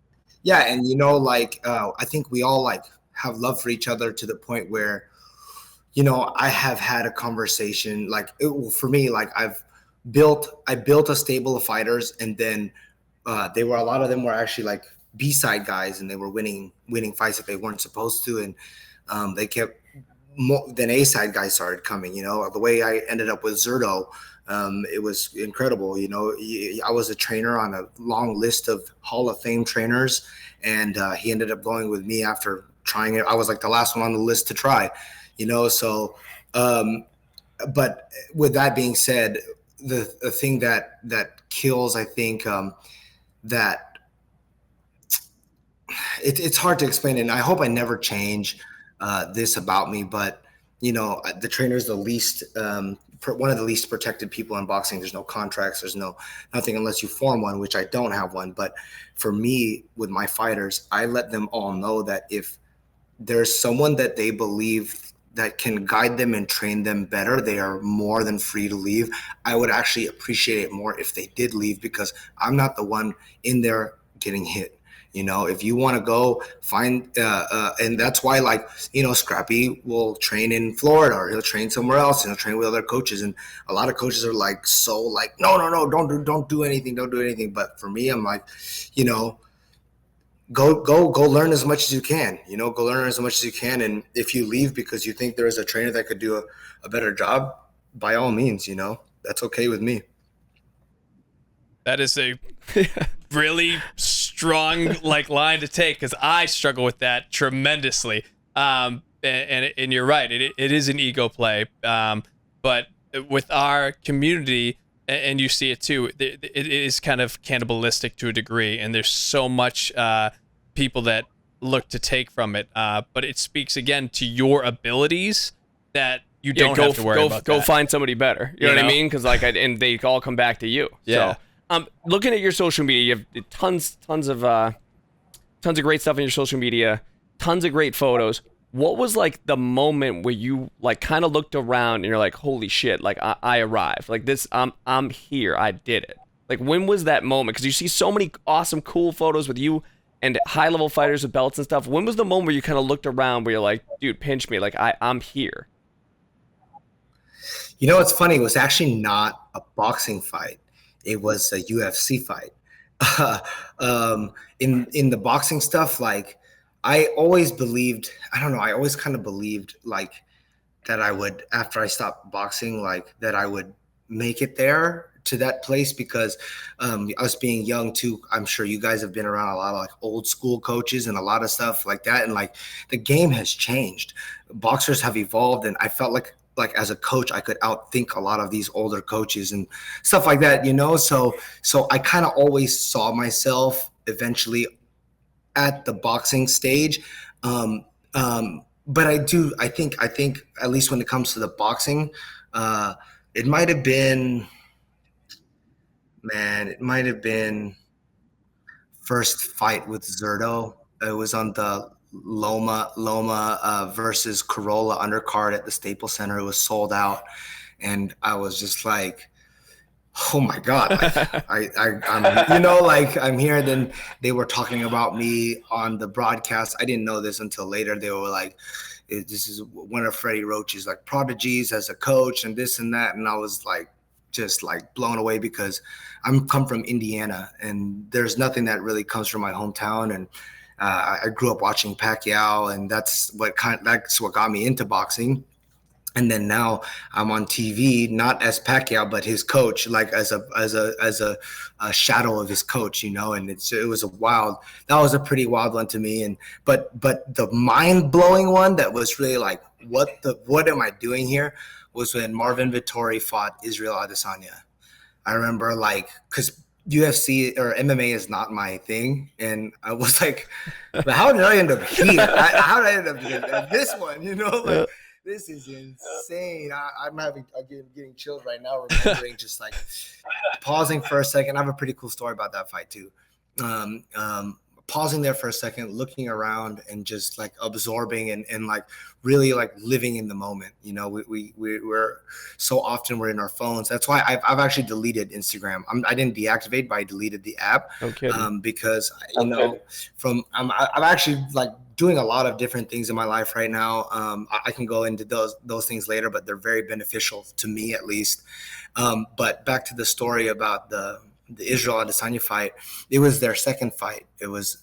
Yeah, and I think we all like have love for each other to the point where, I have had a conversation for me, like I built a stable of fighters, and then a lot of them were actually like B-side guys, and they were winning fights that they weren't supposed to, and they kept. Then A-side guys started coming. The way I ended up with Zerto, it was incredible. I was a trainer on a long list of Hall of Fame trainers, and he ended up going with me after trying it. I was like the last one on the list to try, so but with that being said, the thing that kills, I think, that it's hard to explain, and I hope I never change this about me, but the trainer's the least one of the least protected people in boxing. There's no contracts, there's nothing unless you form one, which I don't have one. But for me, with my fighters, I let them all know that if there's someone that they believe that can guide them and train them better, they are more than free to leave. I would actually appreciate it more if they did leave, because I'm not the one in there getting hit. If you want to go find, and that's why, Scrappy will train in Florida, or he'll train somewhere else, and he'll train with other coaches. And a lot of coaches are no, don't do anything. But for me, I'm like, go learn as much as you can. Go learn as much as you can. And if you leave because you think there is a trainer that could do a better job, by all means, that's okay with me. That is a really strong line to take, because I struggle with that tremendously. And you're right, it is an ego play. But with our community, and you see it too, it is kind of cannibalistic to a degree, and there's so much people that look to take from it. But it speaks again to your abilities that you don't have to worry about. Go find somebody better. You know what I mean? Because and they all come back to you. Yeah. So, looking at your social media, you have tons of great stuff on your social media, tons of great photos. What was like the moment where you like kind of looked around and you're like, holy shit, like I arrived, like this, I'm here, I did it. Like, when was that moment? Because you see so many awesome, cool photos with you and high level fighters with belts and stuff. When was the moment where you kind of looked around where you're like, dude, pinch me, like I'm here? It's funny. It was actually not a boxing fight. It was a UFC fight. In the boxing stuff, like, I always believed, I always kind of believed like that I would, after I stopped boxing, like that I would make it there to that place, because us being young too, I'm sure you guys have been around a lot of like old school coaches and a lot of stuff like that. And like the game has changed. Boxers have evolved, and I felt like as a coach, I could outthink a lot of these older coaches and stuff like that, So I kind of always saw myself eventually at the boxing stage. But I think at least when it comes to the boxing, it might have been first fight with Zerto. It was on the Loma versus Corolla undercard at the Staples Center. It was sold out, and I was just like, oh my God, like, I'm here. Then they were talking about me on the broadcast. I didn't know this until later. They were like, this is one of Freddie Roach's like prodigies as a coach and this and that. And I was like, just like blown away, because I'm come from Indiana, and there's nothing that really comes from my hometown. And I grew up watching Pacquiao, and that's what got me into boxing. And then now I'm on TV, not as Pacquiao, but his coach, like as a shadow of his coach, and it was that was a pretty wild one to me. And but the mind blowing one that was really like, what am I doing here, was when Marvin Vettori fought Israel Adesanya. I remember, like, because UFC or MMA is not my thing. And I was like, but how did I end up here? How did I end up doing this one? You know, like this is insane. I'm getting chills right now, remembering just like pausing for a second. I have a pretty cool story about that fight too. Pausing there for a second, looking around and just like absorbing and like really like living in the moment. You know, we're so often we're in our phones. That's why I've actually deleted Instagram. I didn't deactivate, but I deleted the app. Okay. Because you know, I'm actually like doing a lot of different things in my life right now. I can go into those things later, but they're very beneficial to me at least. But back to the story about the Israel Adesanya fight. It was their second fight. It was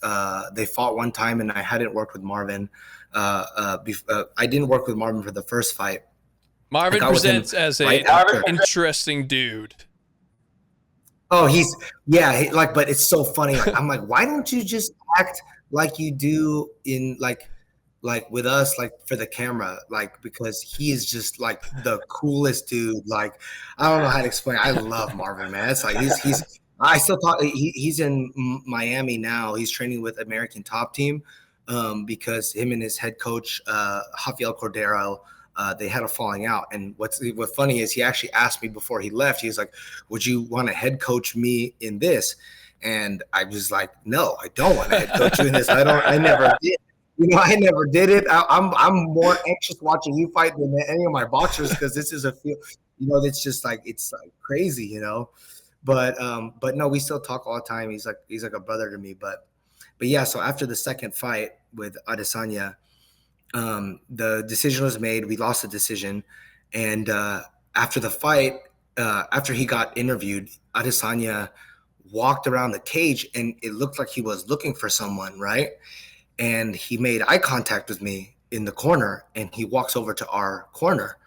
they fought one time, and I hadn't worked with Marvin. I didn't work with Marvin for the first fight. Marvin presents as right an interesting dude. Oh, but it's so funny. Like, I'm like, why don't you just act like you do in like with us, like for the camera, like, because he is just like the coolest dude. Like, I don't know how to explain. I love Marvin, man. It's like I still talk. He's in Miami now. He's training with American Top Team because him and his head coach Rafael Cordero, they had a falling out. And what's funny is he actually asked me before he left. He was like, "Would you want to head coach me in this?" And I was like, "No, I don't want to head coach you in this. I never did." You know, I never did it. I'm more anxious watching you fight than any of my boxers because this is a feel, you know, it's just like it's like crazy, you know. But no, we still talk all the time. He's like a brother to me. But yeah, so after the second fight with Adesanya, the decision was made. We lost the decision, and after the fight, after he got interviewed, Adesanya walked around the cage, and it looked like he was looking for someone, right? And he made eye contact with me in the corner, and he walks over to our corner,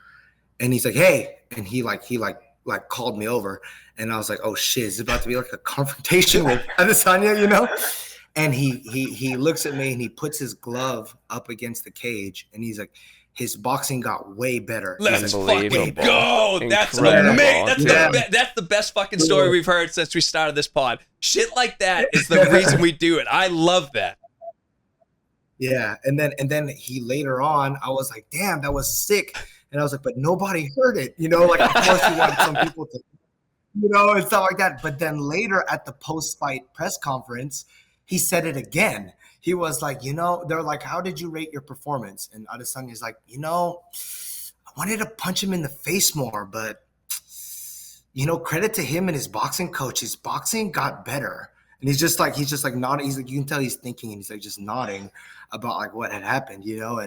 and he's like, "Hey," and he called me over, and I was like, "Oh shit, it's about to be like a confrontation with Adesanya," you know? And he looks at me and he puts his glove up against the cage, and he's like, his boxing got way better. Let's Unbelievable. fucking go. That's Incredible. amazing. Yeah. That's the best fucking story we've heard since we started this pod. Shit like that is the reason we do it. I love that. Yeah, and then he later on, I was like, damn, that was sick. And I was like, but nobody heard it, you know, like of course you want some people to, you know, and stuff like that. But then later at the post-fight press conference, he said it again. He was like, you know, they're like, how did you rate your performance? And Adesanya's like, you know, I wanted to punch him in the face more, but you know, credit to him and his boxing coach. His boxing got better. And he's just like nodding. He's like, you can tell he's thinking, and he's like just nodding about like what had happened, you know,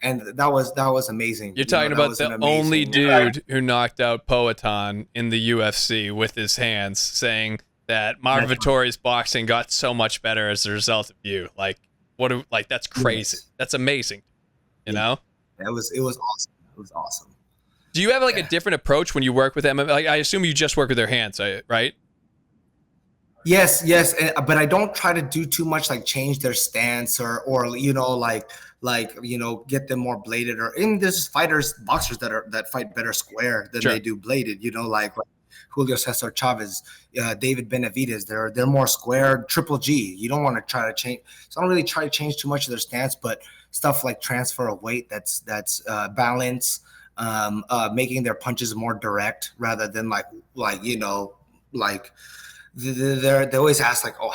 and that was amazing. You're talking about the only dude who knocked out Payton in the UFC with his hands, saying that Marvin Vettori's boxing got so much better as a result of you. Like, that's crazy. Yes. That's amazing. You know? It was awesome. It was awesome. Do you have like a different approach when you work with them? Like, I assume you just work with their hands, right? Yes, but I don't try to do too much, like change their stance or you know, like you know, get them more bladed. Or in this boxers that fight better square than they do bladed. You know, like Julio Cesar Chavez, David Benavidez. They're more square. Triple G. You don't want to try to change. So I don't really try to change too much of their stance, but stuff like transfer of weight. That's balance. Making their punches more direct rather than like you know, like. They always ask like, oh,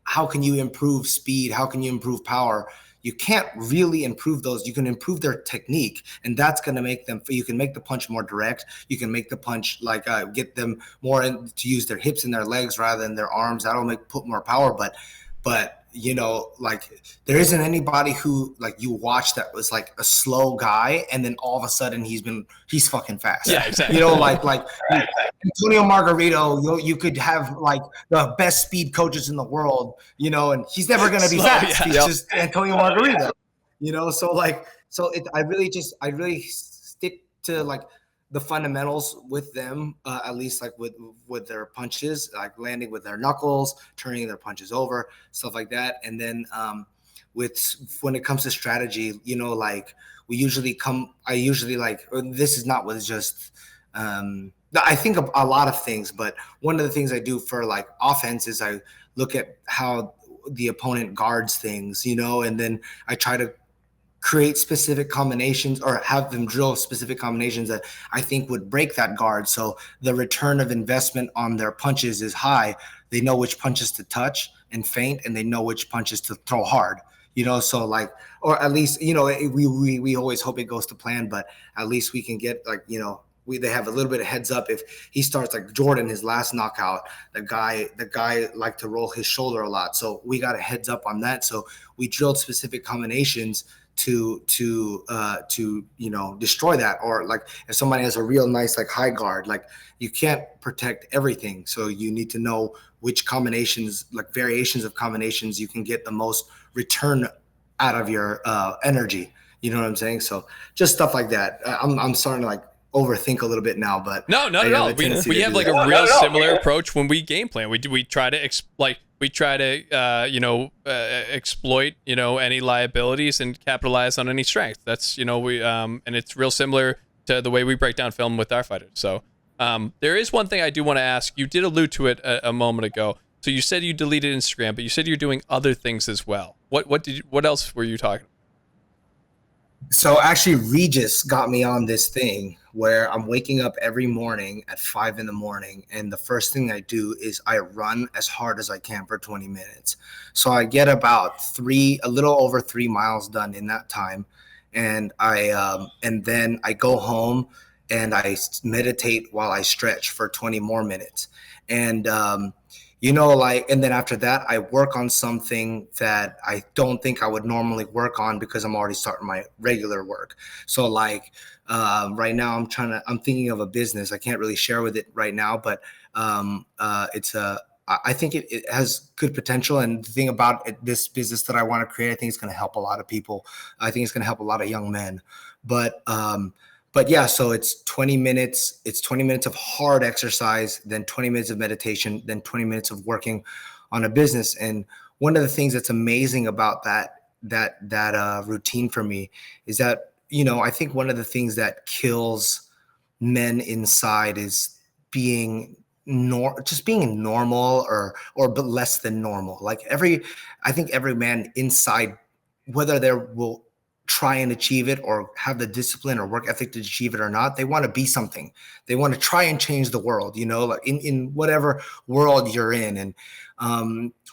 how can you improve speed? How can you improve power? You can't really improve those. You can improve their technique, and that's going to make them. You can make the punch more direct. You can make the punch like get them more to use their hips and their legs rather than their arms. That'll put more power. But you know, like there isn't anybody who like you watch that was like a slow guy, and then all of a sudden he's fucking fast. Yeah, exactly. You know, like Antonio Margarito. You could have like the best speed coaches in the world, you know, and he's never gonna be fast. He's just Antonio Margarito. You know, I really stick to like the fundamentals with them, at least like with their punches, like landing with their knuckles, turning their punches over, stuff like that. And then when it comes to strategy, you know, like I usually like, this is not with just I think a lot of things, but one of the things I do for like offense is I look at how the opponent guards things, and then I try to create specific combinations or have them drill specific combinations that I think would break that guard. So the return of investment on their punches is high. They know which punches to touch and feint, and they know which punches to throw hard. So like, or at least, we always hope it goes to plan, but at least we can get like, they have a little bit of heads up. If he starts like Jordan, his last knockout, the guy liked to roll his shoulder a lot. So we got a heads up on that. So we drilled specific combinations to destroy that. Or like if somebody has a real nice like high guard, like you can't protect everything, so you need to know which combinations, like variations of combinations, you can get the most return out of your energy. You know what I'm saying? So just stuff like that. I'm starting to like overthink a little bit now, but no, not at all. We have like a real similar approach when we game plan. We try to exploit any liabilities and capitalize on any strength. That's and it's real similar to the way we break down film with our fighters. So there is one thing I do want to ask. You did allude to it a moment ago. So you said you deleted Instagram, but you said you're doing other things as well. What else were you talking about? So actually Regis got me on this thing where I'm waking up every morning at 5 a.m. and the first thing I do is I run as hard as I can for 20 minutes. So I get about a little over 3 miles done in that time. And then I go home and I meditate while I stretch for 20 more minutes. And, and then after that, I work on something that I don't think I would normally work on because I'm already starting my regular work. So like right now I'm thinking of a business. I can't really share with it right now, but I think it has good potential. And the thing about this business that I want to create, I think it's going to help a lot of people. I think it's going to help a lot of young men. But yeah, so it's 20 minutes. It's 20 minutes of hard exercise, then 20 minutes of meditation, then 20 minutes of working on a business. And one of the things that's amazing about that routine for me is that, I think one of the things that kills men inside is being normal or but less than normal. Like I think every man inside, whether they will try and achieve it or have the discipline or work ethic to achieve it or not, they want to be something. They want to try and change the world, like in whatever world you're in. And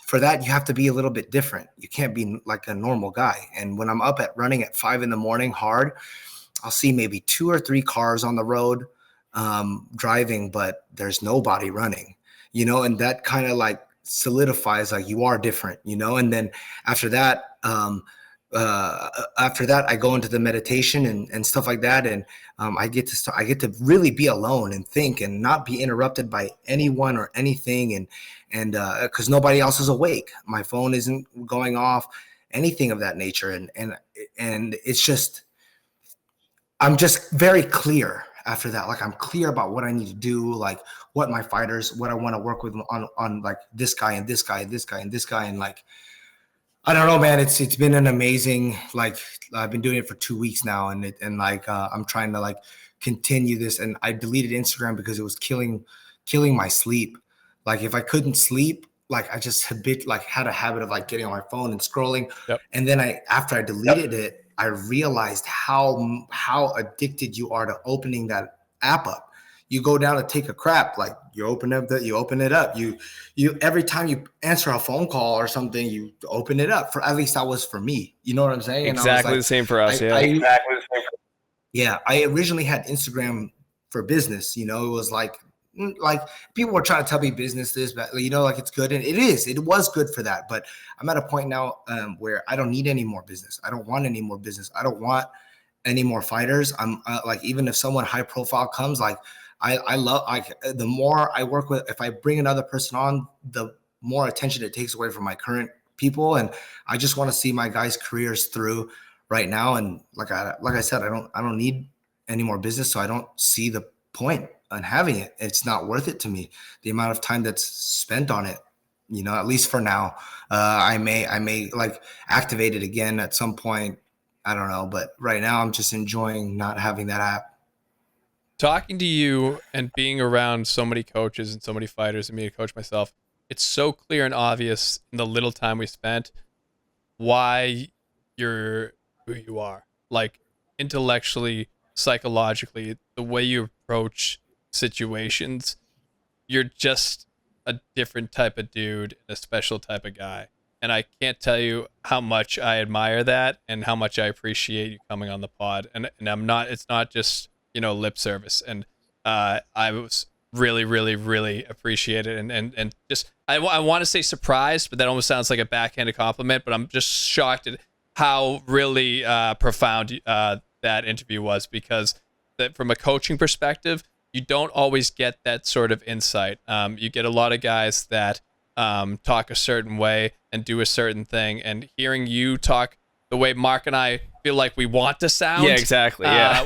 for that, you have to be a little bit different. You can't be like a normal guy. And when I'm up running at 5 a.m. hard, I'll see maybe 2 or 3 cars on the road driving, but there's nobody running, and that kind of like solidifies like you are different, and then after that, I go into the meditation and stuff like that. And I get to really be alone and think and not be interrupted by anyone or anything. And cause nobody else is awake. My phone isn't going off, anything of that nature. And it's just, I'm just very clear after that. Like I'm clear about what I need to do, like what I want to work with on like this guy and this guy and this guy and this guy. And like, I don't know, man. It's been an amazing, like I've been doing it for 2 weeks now, and I'm trying to like continue this. And I deleted Instagram because it was killing my sleep. Like if I couldn't sleep, like I just had a habit of like getting on my phone and scrolling. Yep. And then after I deleted it, I realized how addicted you are to opening that app up. You go down to take a crap, like you open it up. You every time you answer a phone call or something, you open it up. For at least that was for me. You know what I'm saying? And Exactly like, the same for us. Yeah, I originally had Instagram for business. It was like people were trying to tell me business this, but like it's good, and it is. It was good for that, but I'm at a point now where I don't need any more business. I don't want any more business. I don't want any more fighters. I'm like, even if someone high profile comes, like. I love, like, the more I work with, if I bring another person on, the more attention it takes away from my current people. And I just want to see my guys' careers through right now. And like I said, I don't need any more business. So I don't see the point on having it. It's not worth it to me. The amount of time that's spent on it, at least for now. I may like activate it again at some point. I don't know. But right now I'm just enjoying not having that app. talking to you and being around so many coaches and so many fighters and me a coach myself, it's so clear and obvious in the little time we spent why you're who you are. Like intellectually, psychologically, the way you approach situations, you're just a different type of dude and a special type of guy. And I can't tell you how much I admire that and how much I appreciate you coming on the pod. And it's not just, lip service. And I was really, really, really appreciate it. And just, I want to say surprised, but that almost sounds like a backhanded compliment, but I'm just shocked at how really profound that interview was, because that from a coaching perspective, you don't always get that sort of insight. You get a lot of guys that talk a certain way and do a certain thing, and hearing you talk the way Mark and I feel like we want to sound,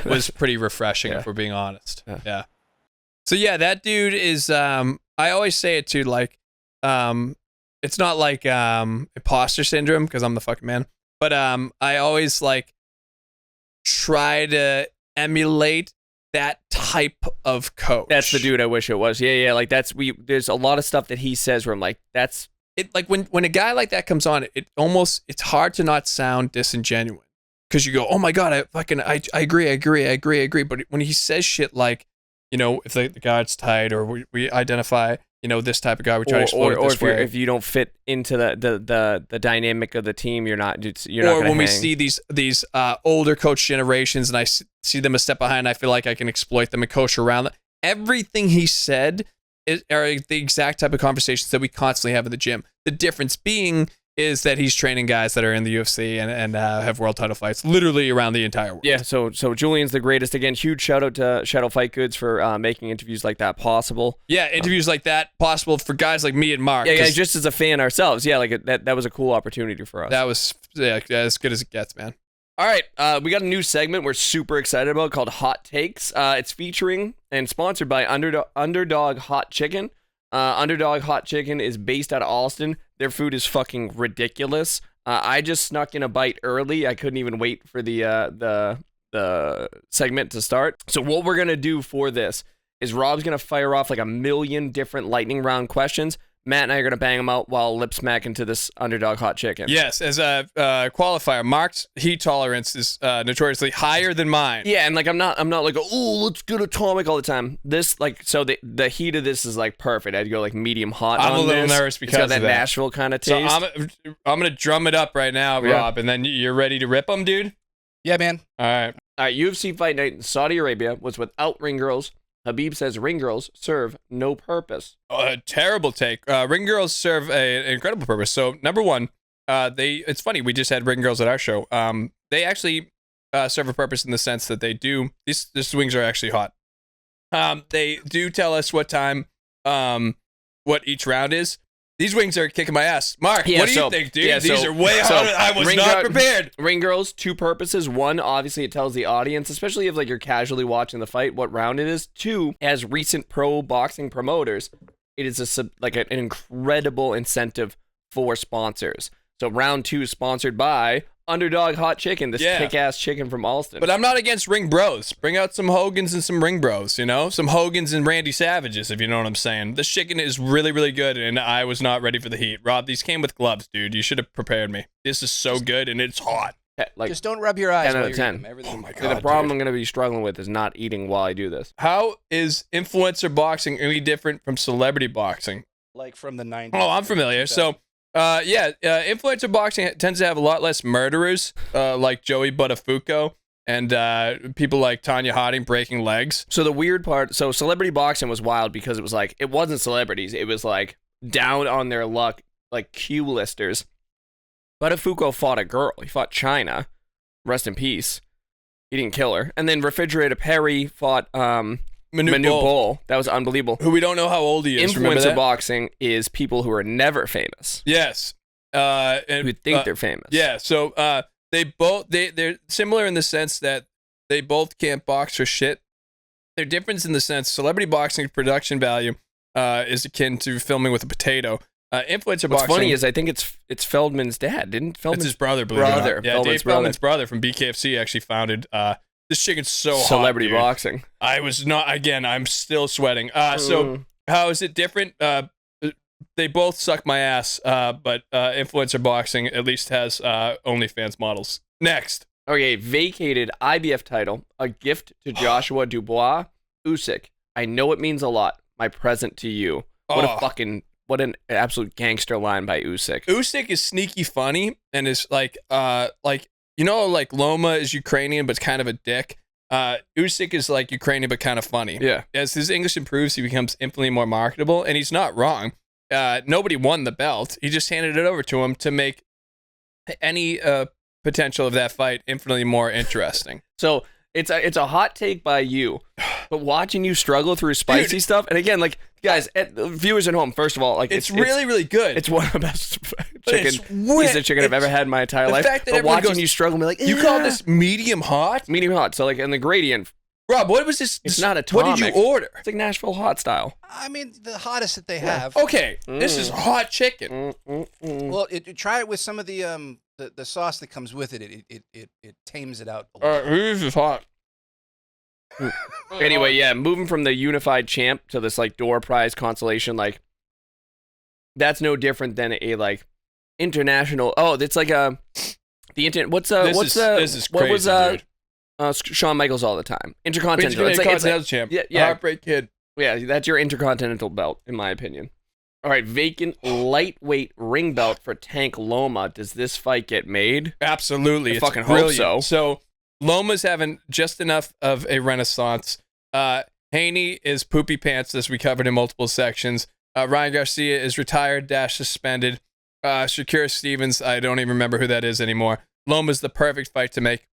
was pretty refreshing, if we're being honest. Yeah. So yeah, that dude is. I always say it too, like, it's not like imposter syndrome because I'm the fucking man, but I always like try to emulate that type of coach. That's the dude I wish it was. Yeah. Like there's a lot of stuff that he says where I'm like, that's it. Like when a guy like that comes on, it's hard to not sound disingenuous, because you go, oh my God, I agree. But when he says shit like, if the guard's tight, or we identify, this type of guy, we try to exploit it this way. If you don't fit into the dynamic of the team, you're not going to Or when we see these older coach generations and I see them a step behind, I feel like I can exploit them and coach around them. Everything he said are the exact type of conversations that we constantly have in the gym. The difference being is that he's training guys that are in the UFC and have world title fights literally around the entire world. Yeah, so Julian's the greatest. Again, huge shout out to Shadow Fight Goods for making interviews like that possible. Yeah, interviews like that possible for guys like me and Mark. Yeah, just as a fan ourselves. Yeah, like that was a cool opportunity for us. That was as good as it gets, man. All right, we got a new segment we're super excited about called Hot Takes. It's featuring and sponsored by Underdog Hot Chicken. Underdog Hot Chicken is based out of Austin. Their food is fucking ridiculous. I just snuck in a bite early. I couldn't even wait for the segment to start. So what we're gonna do for this is Rob's gonna fire off like a million different lightning round questions. Matt and I are gonna bang them out while lip smacking to this Underdog Hot Chicken. Yes, as a qualifier, Mark's heat tolerance is notoriously higher than mine. Yeah, and like I'm not like, oh, let's get atomic all the time. This so the heat of this is like perfect. I'd go like medium hot. I'm a little nervous because it's got of that that Nashville kind of taste. So I'm gonna drum it up right now, Rob, and then you're ready to rip them, dude. Yeah, man. All right. UFC Fight Night in Saudi Arabia was without ring girls. Habib says ring girls serve no purpose. Terrible take. Ring girls serve an incredible purpose. So number one, it's funny, we just had ring girls at our show. They actually serve a purpose in the sense that they do. These wings are actually hot. They do tell us what time, what each round is. These wings are kicking my ass. Mark, what do you think, dude? Yeah, These are way hotter. I was not prepared. Ring girls, two purposes. One, obviously, it tells the audience, especially if like you're casually watching the fight, what round it is. Two, as recent pro boxing promoters, it is an incredible incentive for sponsors. So round two is sponsored by Underdog Hot Chicken, this kick-ass chicken from Alston. But I'm not against ring bros. Bring out some Hogans and some ring bros, some Hogans and Randy Savages, if you know what I'm saying. This chicken is really, really good, and I was not ready for the heat. Rob, these came with gloves, dude. You should have prepared me. This is so good, and it's hot. Just don't rub your eyes. 10 out of 10. Oh my God, the problem I'm going to be struggling with is not eating while I do this. How is influencer boxing any different from celebrity boxing? Like from the 90s. Oh, I'm familiar. So, influencer boxing tends to have a lot less murderers, like Joey Buttafuoco and people like Tanya Harding breaking legs. So the weird part, celebrity boxing was wild because it was like, it wasn't celebrities. It was like down on their luck, like Q-listers. Buttafuoco fought a girl. He fought China. Rest in peace. He didn't kill her. And then Refrigerator Perry fought Manute Bol. That was unbelievable. Who we don't know how old he is. Influencer boxing is people who are never famous. Yes. And who think they're famous. Yeah. So they're similar in the sense that they both can't box for shit. They're different in the sense celebrity boxing production value is akin to filming with a potato. Influencer boxing. What's funny is I think it's Feldman's dad. Didn't Feldman's his brother? Brother. Yeah, Dave Feldman's brother from BKFC actually founded This chicken's so Celebrity hot, dude. boxing. I was not. Again, I'm still sweating. So how is it different? They both suck my ass. But influencer boxing at least has OnlyFans models. Next. Okay, vacated IBF title, a gift to Joshua Dubois. Usyk, I know it means a lot. My present to you. What an absolute gangster line by Usyk. Usyk is sneaky funny and is like Loma is Ukrainian but kind of a dick. Usyk is like Ukrainian but kind of funny. Yeah. As his English improves, he becomes infinitely more marketable, and he's not wrong. Nobody won the belt. He just handed it over to him to make any potential of that fight infinitely more interesting. So it's a hot take by you, but watching you struggle through spicy stuff, and again, like guys, viewers at home, first of all, like it's really, really good. It's one of the best piece of chicken I've ever had in my entire life. Fact that but watching goes, you struggle, be like, you call this medium hot? Medium hot. So like in the gradient. Rob, what was this? It's not atomic. What did you order? It's like Nashville hot style. I mean, the hottest that they have. Okay, this is hot chicken. Well, try it with some of the sauce that comes with it. It tames it out a little. This is hot. Anyway, yeah, moving from the unified champ to this like door prize consolation, like that's no different than a like international. Oh, it's like the internet. This is crazy, dude. Shawn Michaels all the time. Intercontinental. It's like champ. Yeah. Heartbreak Kid. Yeah, that's your intercontinental belt, in my opinion. All right, vacant lightweight ring belt for Tank Loma. Does this fight get made? Absolutely. I fucking hope so. So Loma's having just enough of a renaissance. Haney is poopy pants, as we covered in multiple sections. Ryan Garcia is retired / suspended. Shakira Stevens, I don't even remember who that is anymore. Loma's the perfect fight to make.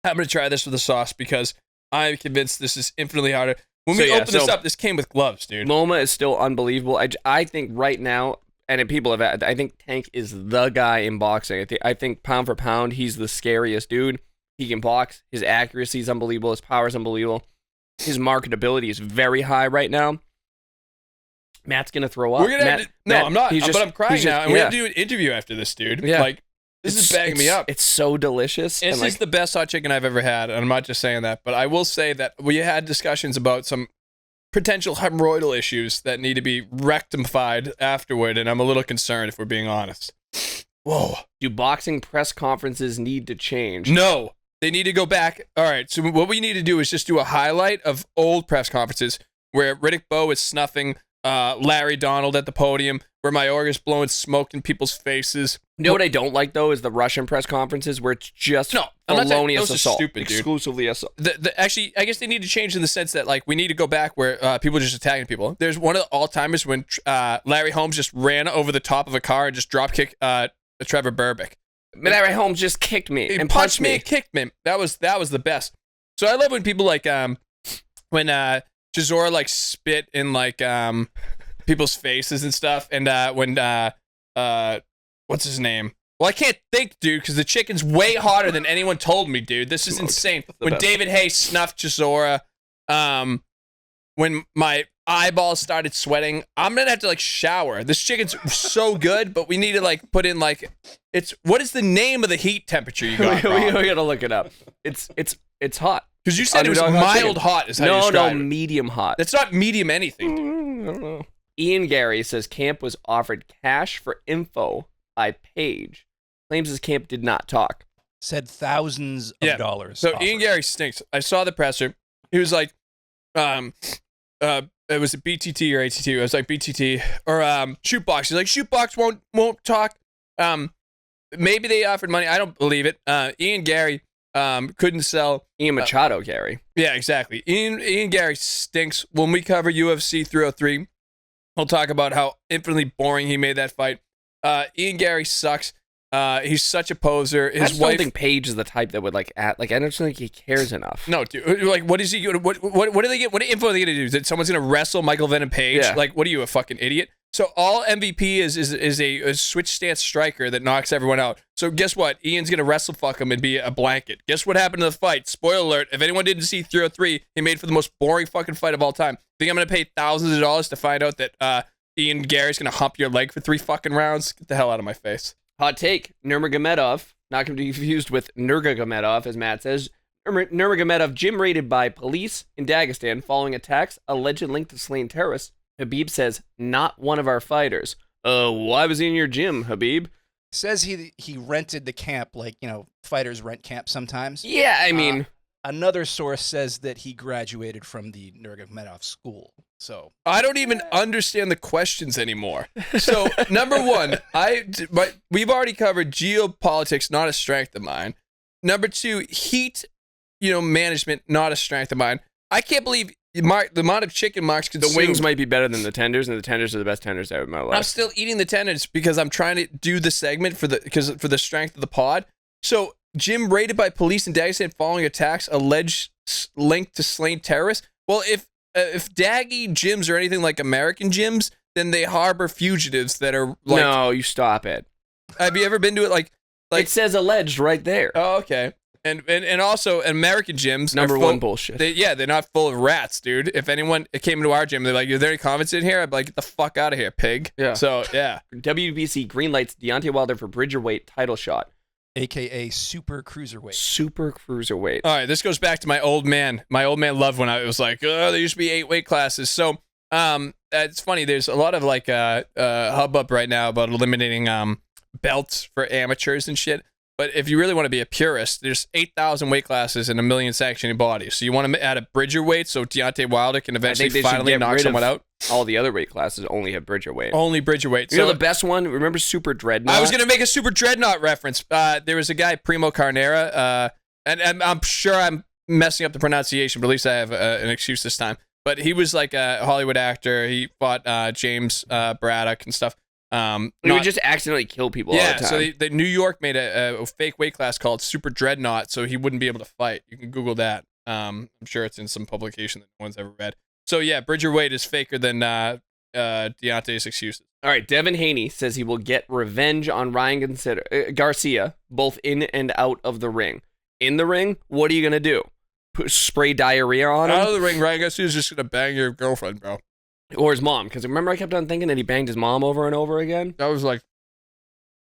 I'm going to try this with a sauce because I'm convinced this is infinitely harder. When we open this up, this came with gloves, dude. Loma is still unbelievable. I think right now, and people have, I think Tank is the guy in boxing. I think pound for pound, he's the scariest dude. He can box. His accuracy is unbelievable. His power is unbelievable. His marketability is very high right now. Matt's going to throw up. We're gonna I'm not. But I'm crying now. And we have to do an interview after this, dude. Yeah. Like, this is bagging me up. It's so delicious. This is the best hot chicken I've ever had, and I'm not just saying that, but I will say that we had discussions about some potential hemorrhoidal issues that need to be rectified afterward, and I'm a little concerned if we're being honest. Whoa. Do boxing press conferences need to change? No. They need to go back. All right, so what we need to do is just do a highlight of old press conferences where Riddick Bowe is snuffing Larry Donald at the podium, where Mayorga's blowing smoke in people's faces. You know what I don't like, though, is the Russian press conferences where it's just felonious assault. Stupid, dude. Exclusively assault. Actually, I guess they need to change in the sense that, like, we need to go back where people are just attacking people. There's one of the all-timers when Larry Holmes just ran over the top of a car and just drop-kicked Trevor Berbick. Larry Holmes just kicked me He and punched me and kicked me. That was the best. So I love when people like when Chisora like spit in like people's faces and stuff, and when what's his name? Well, I can't think, dude, because the chicken's way hotter than anyone told me, dude. This is insane. When David Hayes snuffed Chisora, when my eyeballs started sweating, I'm gonna have to like shower. This chicken's so good, but we need to like put in like what is the name of the heat temperature you got? we gotta look it up. It's hot. Because you said it was mild hot is how you described it. Medium hot. That's not medium anything, dude. I don't know. Ian Gary says camp was offered cash for info by Page. Claims his camp did not talk. Said thousands of dollars. So offered. Ian Gary stinks. I saw the presser. He was like, it was a BTT or ATT. I was like BTT or Shootbox. He's like Shootbox won't talk. Maybe they offered money. I don't believe it. Ian Gary couldn't sell. Ian Machado Gary. Yeah, exactly. Ian Gary stinks. When we cover UFC 303, we'll talk about how infinitely boring he made that fight. Ian Gary sucks. He's such a poser. His wife. I don't think Paige is the type that would like I don't think he cares enough. No, dude. Like, what is he? What do they get? What info are they gonna do? That someone's gonna wrestle Michael Venom Page? Yeah. Like, what are you, a fucking idiot? So all MVP is a switch stance striker that knocks everyone out. So guess what? Ian's gonna wrestle fuck him and be a blanket. Guess what happened to the fight? Spoiler alert! If anyone didn't see 303, he made for the most boring fucking fight of all time. Think I'm gonna pay thousands of dollars to find out that Ian Gary's gonna hump your leg for 3 fucking rounds? Get the hell out of my face. Hot take: Nurmagomedov, not to be confused with Nurmagomedov, as Matt says. Nurmagomedov gym raided by police in Dagestan following attacks, alleged link to slain terrorists. Habib says, not one of our fighters. Why was he in your gym, Habib? Says he rented the camp, like, fighters rent camp sometimes. Yeah, I mean... Another source says that he graduated from the Nurmagomedov school. So I don't even understand the questions anymore. So number one, we've already covered geopolitics, not a strength of mine. Number two, heat, management, not a strength of mine. I can't believe the amount of chicken Mark's consumed. The wings might be better than the tenders, and the tenders are the best tenders ever in my life. I'm still eating the tenders because I'm trying to do the segment for the strength of the pod. So gym raided by police in Dagestan following attacks, alleged link to slain terrorists. Well, if Daggy gyms are anything like American gyms, then they harbor fugitives that are like... No, you stop it. Have you ever been to it? Like it says alleged right there. Oh, okay. And also American gyms Number one bullshit. They're not full of rats, dude. If anyone came into our gym, they're like, "Are there any convicts in here?" I'd be like, "Get the fuck out of here, pig." Yeah. So yeah. WBC greenlights Deontay Wilder for Bridgerweight title shot. AKA super cruiserweight. Super cruiserweight. All right, this goes back to my old man. My old man loved when I was like, there used to be 8 weight classes. So it's funny. There's a lot of like hubbub right now about eliminating belts for amateurs and shit. But if you really want to be a purist, there's 8,000 weight classes and 1 million sanctioning bodies. So you want to add a Bridger weight so Deontay Wilder can eventually finally knock someone out? All the other weight classes only have Bridger weight. Only Bridger weight. You know the best one? Remember Super Dreadnought? I was going to make a Super Dreadnought reference. There was a guy, Primo Carnera, and I'm sure I'm messing up the pronunciation, but at least I have an excuse this time. But he was like a Hollywood actor. He fought James Braddock and stuff. He would just accidentally kill people all the time. Yeah, so the New York made a fake weight class called Super Dreadnought, so he wouldn't be able to fight. You can Google that. I'm sure it's in some publication that no one's ever read. So yeah, Bridger weight is faker than Deontay's excuses. All right, Devin Haney says he will get revenge on Ryan Garcia, both in and out of the ring. In the ring, what are you going to do? Spray diarrhea on him? Out of the ring, Ryan Garcia's just going to bang your girlfriend, bro. Or his mom, because remember I kept on thinking that he banged his mom over and over again? That was like...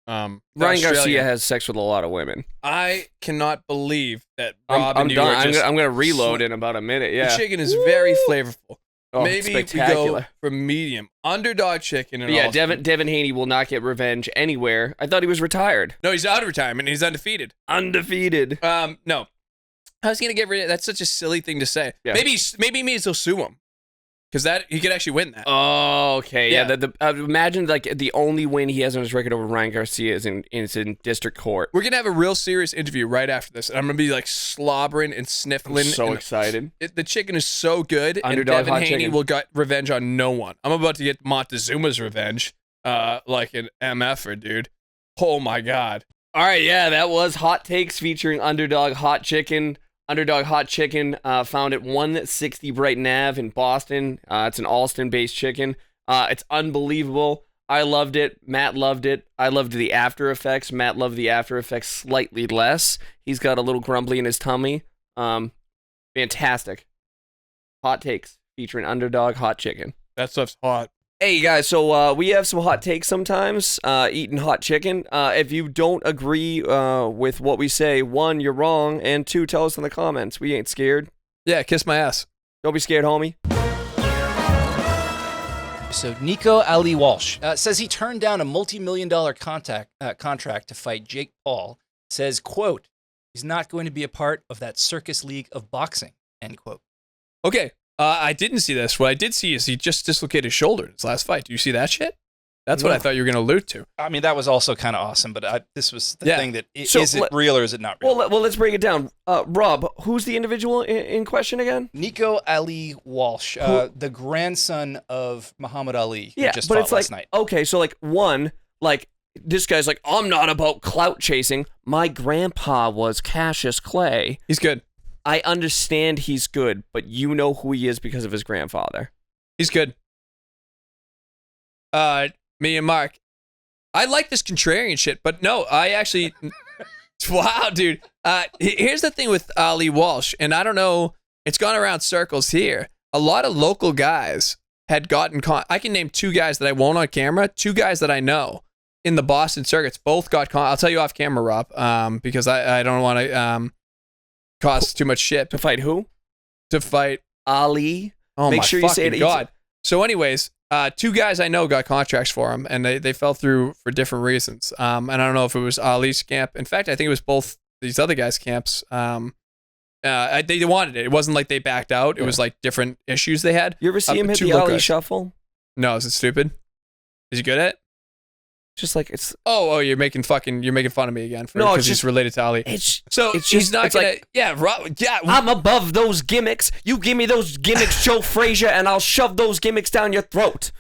Ryan Garcia has sex with a lot of women. I cannot believe that Rob I'm and you done. are just... I'm going to reload in about a minute, yeah. The chicken is very flavorful. Oh, maybe we go for medium. Underdog chicken and yeah, Devin Haney will not get revenge anywhere. I thought he was retired. No, he's out of retirement. He's undefeated. Undefeated. No. How's he going to get rid of... That's such a silly thing to say. Yeah. Maybe he means he'll sue him. Because he could actually win that. Oh, okay. Yeah. Imagine like the only win he has on his record over Ryan Garcia is in district court. We're gonna have a real serious interview right after this, and I'm gonna be like slobbering and sniffling. I'm so excited. The chicken is so good. Underdog and Devin hot Haney chicken will get revenge on no one. I'm about to get Montezuma's revenge, like an MFer, dude. Oh my god. All right, yeah, that was hot takes featuring Underdog Hot Chicken. Underdog Hot Chicken found at 160 Brighton Ave in Boston. It's an Alston-based chicken. It's unbelievable. I loved it. Matt loved it. I loved the after effects. Matt loved the after effects slightly less. He's got a little grumbly in his tummy. Fantastic. Hot takes featuring Underdog Hot Chicken. That stuff's hot. Hey guys, so we have some hot takes sometimes, eating hot chicken. If you don't agree with what we say, 1, you're wrong, and 2, tell us in the comments. We ain't scared. Yeah, kiss my ass. Don't be scared, homie. So Nico Ali Walsh says he turned down a multi-million-dollar contract to fight Jake Paul. Says, quote, he's not going to be a part of that circus league of boxing, end quote. Okay. I didn't see this. What I did see is he just dislocated his shoulder in his last fight. Do you see that shit? That's what I thought you were going to allude to. I mean, that was also kind of awesome, but this was the thing that, is it real or is it not real? Well, let's break it down. Rob, who's the individual in question again? Nico Ali Walsh, the grandson of Muhammad Ali, who just fought last night. Okay, so this guy's like, I'm not about clout chasing. My grandpa was Cassius Clay. He's good. I understand he's good, but you know who he is because of his grandfather. He's good. Me and Mark. I like this contrarian shit, but no, I actually... Wow, dude. Here's the thing with Ali Walsh, and I don't know, it's gone around circles here. A lot of local guys had gotten caught. I can name 2 guys that I won't on camera, 2 guys that I know in the Boston circuits, both got caught. I'll tell you off camera, Rob, because I don't want to... costs too much shit To fight who? to fight. Ali. Oh Make my sure you say fucking it. God. So, anyways, 2 guys I know got contracts for him, and they fell through for different reasons. And I don't know if it was Ali's camp. In fact, I think it was both these other guys' camps. They wanted it. It wasn't like they backed out. It was like different issues they had. You ever see him hit two the low Ali guys. shuffle? No, is it stupid? Is he good at it? Just like it's. Oh, you're making fun of me again No, it's because he's just- related to Ali. It's He's just not it's gonna. like, yeah. I'm above those gimmicks. You give me those gimmicks, Joe Frazier, and I'll shove those gimmicks down your throat.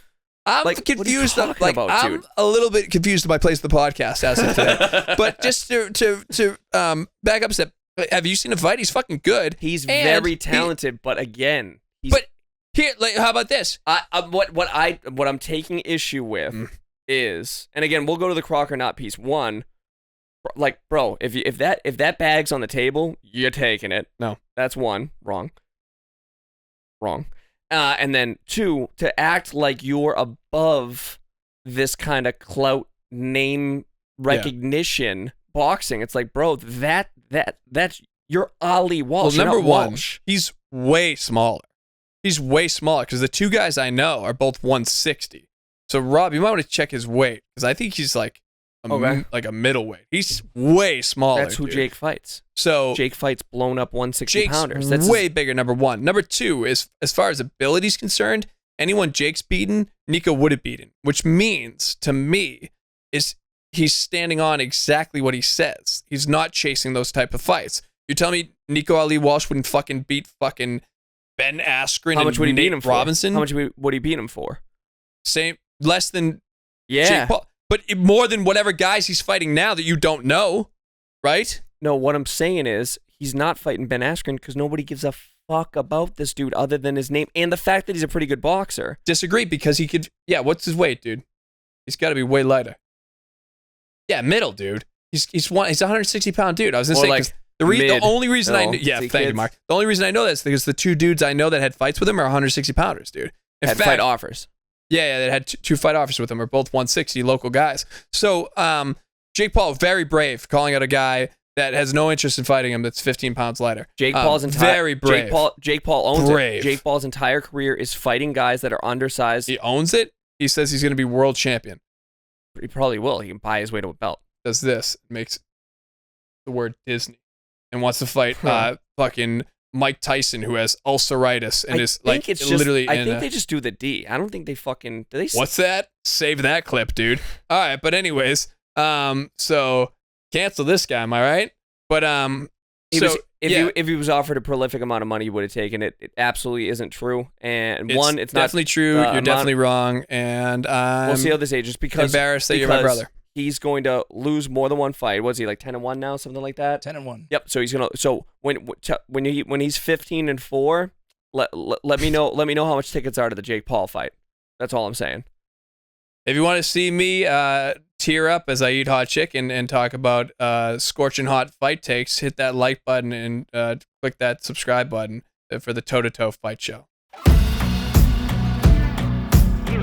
I'm Like, what are you confused. talking about, I'm dude? a little bit confused to my place of the podcast as of today. But just to back up a step, have you seen a fight? He's fucking good. He's And very talented, but again, he's. But here, like, how about this? What I'm taking issue with is, and again, we'll go to the CROCK or not piece. One, like, bro, if that bag's on the table, you're taking it. No, that's one. Wrong. And then 2, to act like you're above this kind of clout name recognition boxing. It's like, bro, that's you're Ali Walsh. Well, number you're not one, Walsh. he's way smaller. He's way smaller because the 2 guys I know are both 160. So Rob, you might want to check his weight because I think he's like a middleweight. He's way smaller. That's who dude. Jake fights. So Jake fights blown up 160 Jake's pounders. That's way bigger. Number 1. Number 2 is, as far as ability's concerned, anyone Jake's beaten, Nico would have beaten. Which means to me is he's standing on exactly what he says. He's not chasing those type of fights. You tell me Nico Ali Walsh wouldn't fucking beat fucking Ben Askren How much and would he Nate beat him Robinson? for? How much would he beat him for? Same, less than Yeah. Jake Paul, but more than whatever guys he's fighting now that you don't know, right? No, what I'm saying is he's not fighting Ben Askren because nobody gives a fuck about this dude other than his name and the fact that he's a pretty good boxer. Disagree because he could. Yeah, what's his weight, dude? He's got to be way lighter. Yeah, middle, dude. He's a 160 pound dude. I was gonna say, Like 'cause the only reason I No. yeah, See, thank you, kids? Mark. The only reason I know that is because the 2 dudes I know that had fights with him are 160 pounders, dude. In Had fact, fight offers. Yeah, they had 2 fight offers with him. Are both 160 local guys. So, Jake Paul, very brave, calling out a guy that has no interest in fighting him. That's 15 pounds lighter. Jake Paul's entire very brave. Jake Paul owns Brave. it. Jake Paul's entire career is fighting guys that are undersized. He owns it. He says he's going to be world champion. He probably will. He can buy his way to a belt. Does this makes the word Disney and wants to fight fucking Mike Tyson, who has ulceritis and is like literally. I think they just do the D. I don't think they fucking. Do they? What's that? Save that clip, dude. All right, but anyways, so cancel this guy. Am I right? But If he was offered a prolific amount of money, he would have taken it. It absolutely isn't true. And it's definitely not true. You're definitely wrong. And we'll see how this ages because embarrassed that you're my brother. He's going to lose more than one fight. What's he like 10-1 now, something like that? 10-1. Yep. So he's gonna. So when he's 15-4, let me know. Let me know how much tickets are to the Jake Paul fight. That's all I'm saying. If you want to see me tear up as I eat hot chicken and talk about scorching hot fight takes, hit that like button and click that subscribe button for the toe-to-toe fight show. You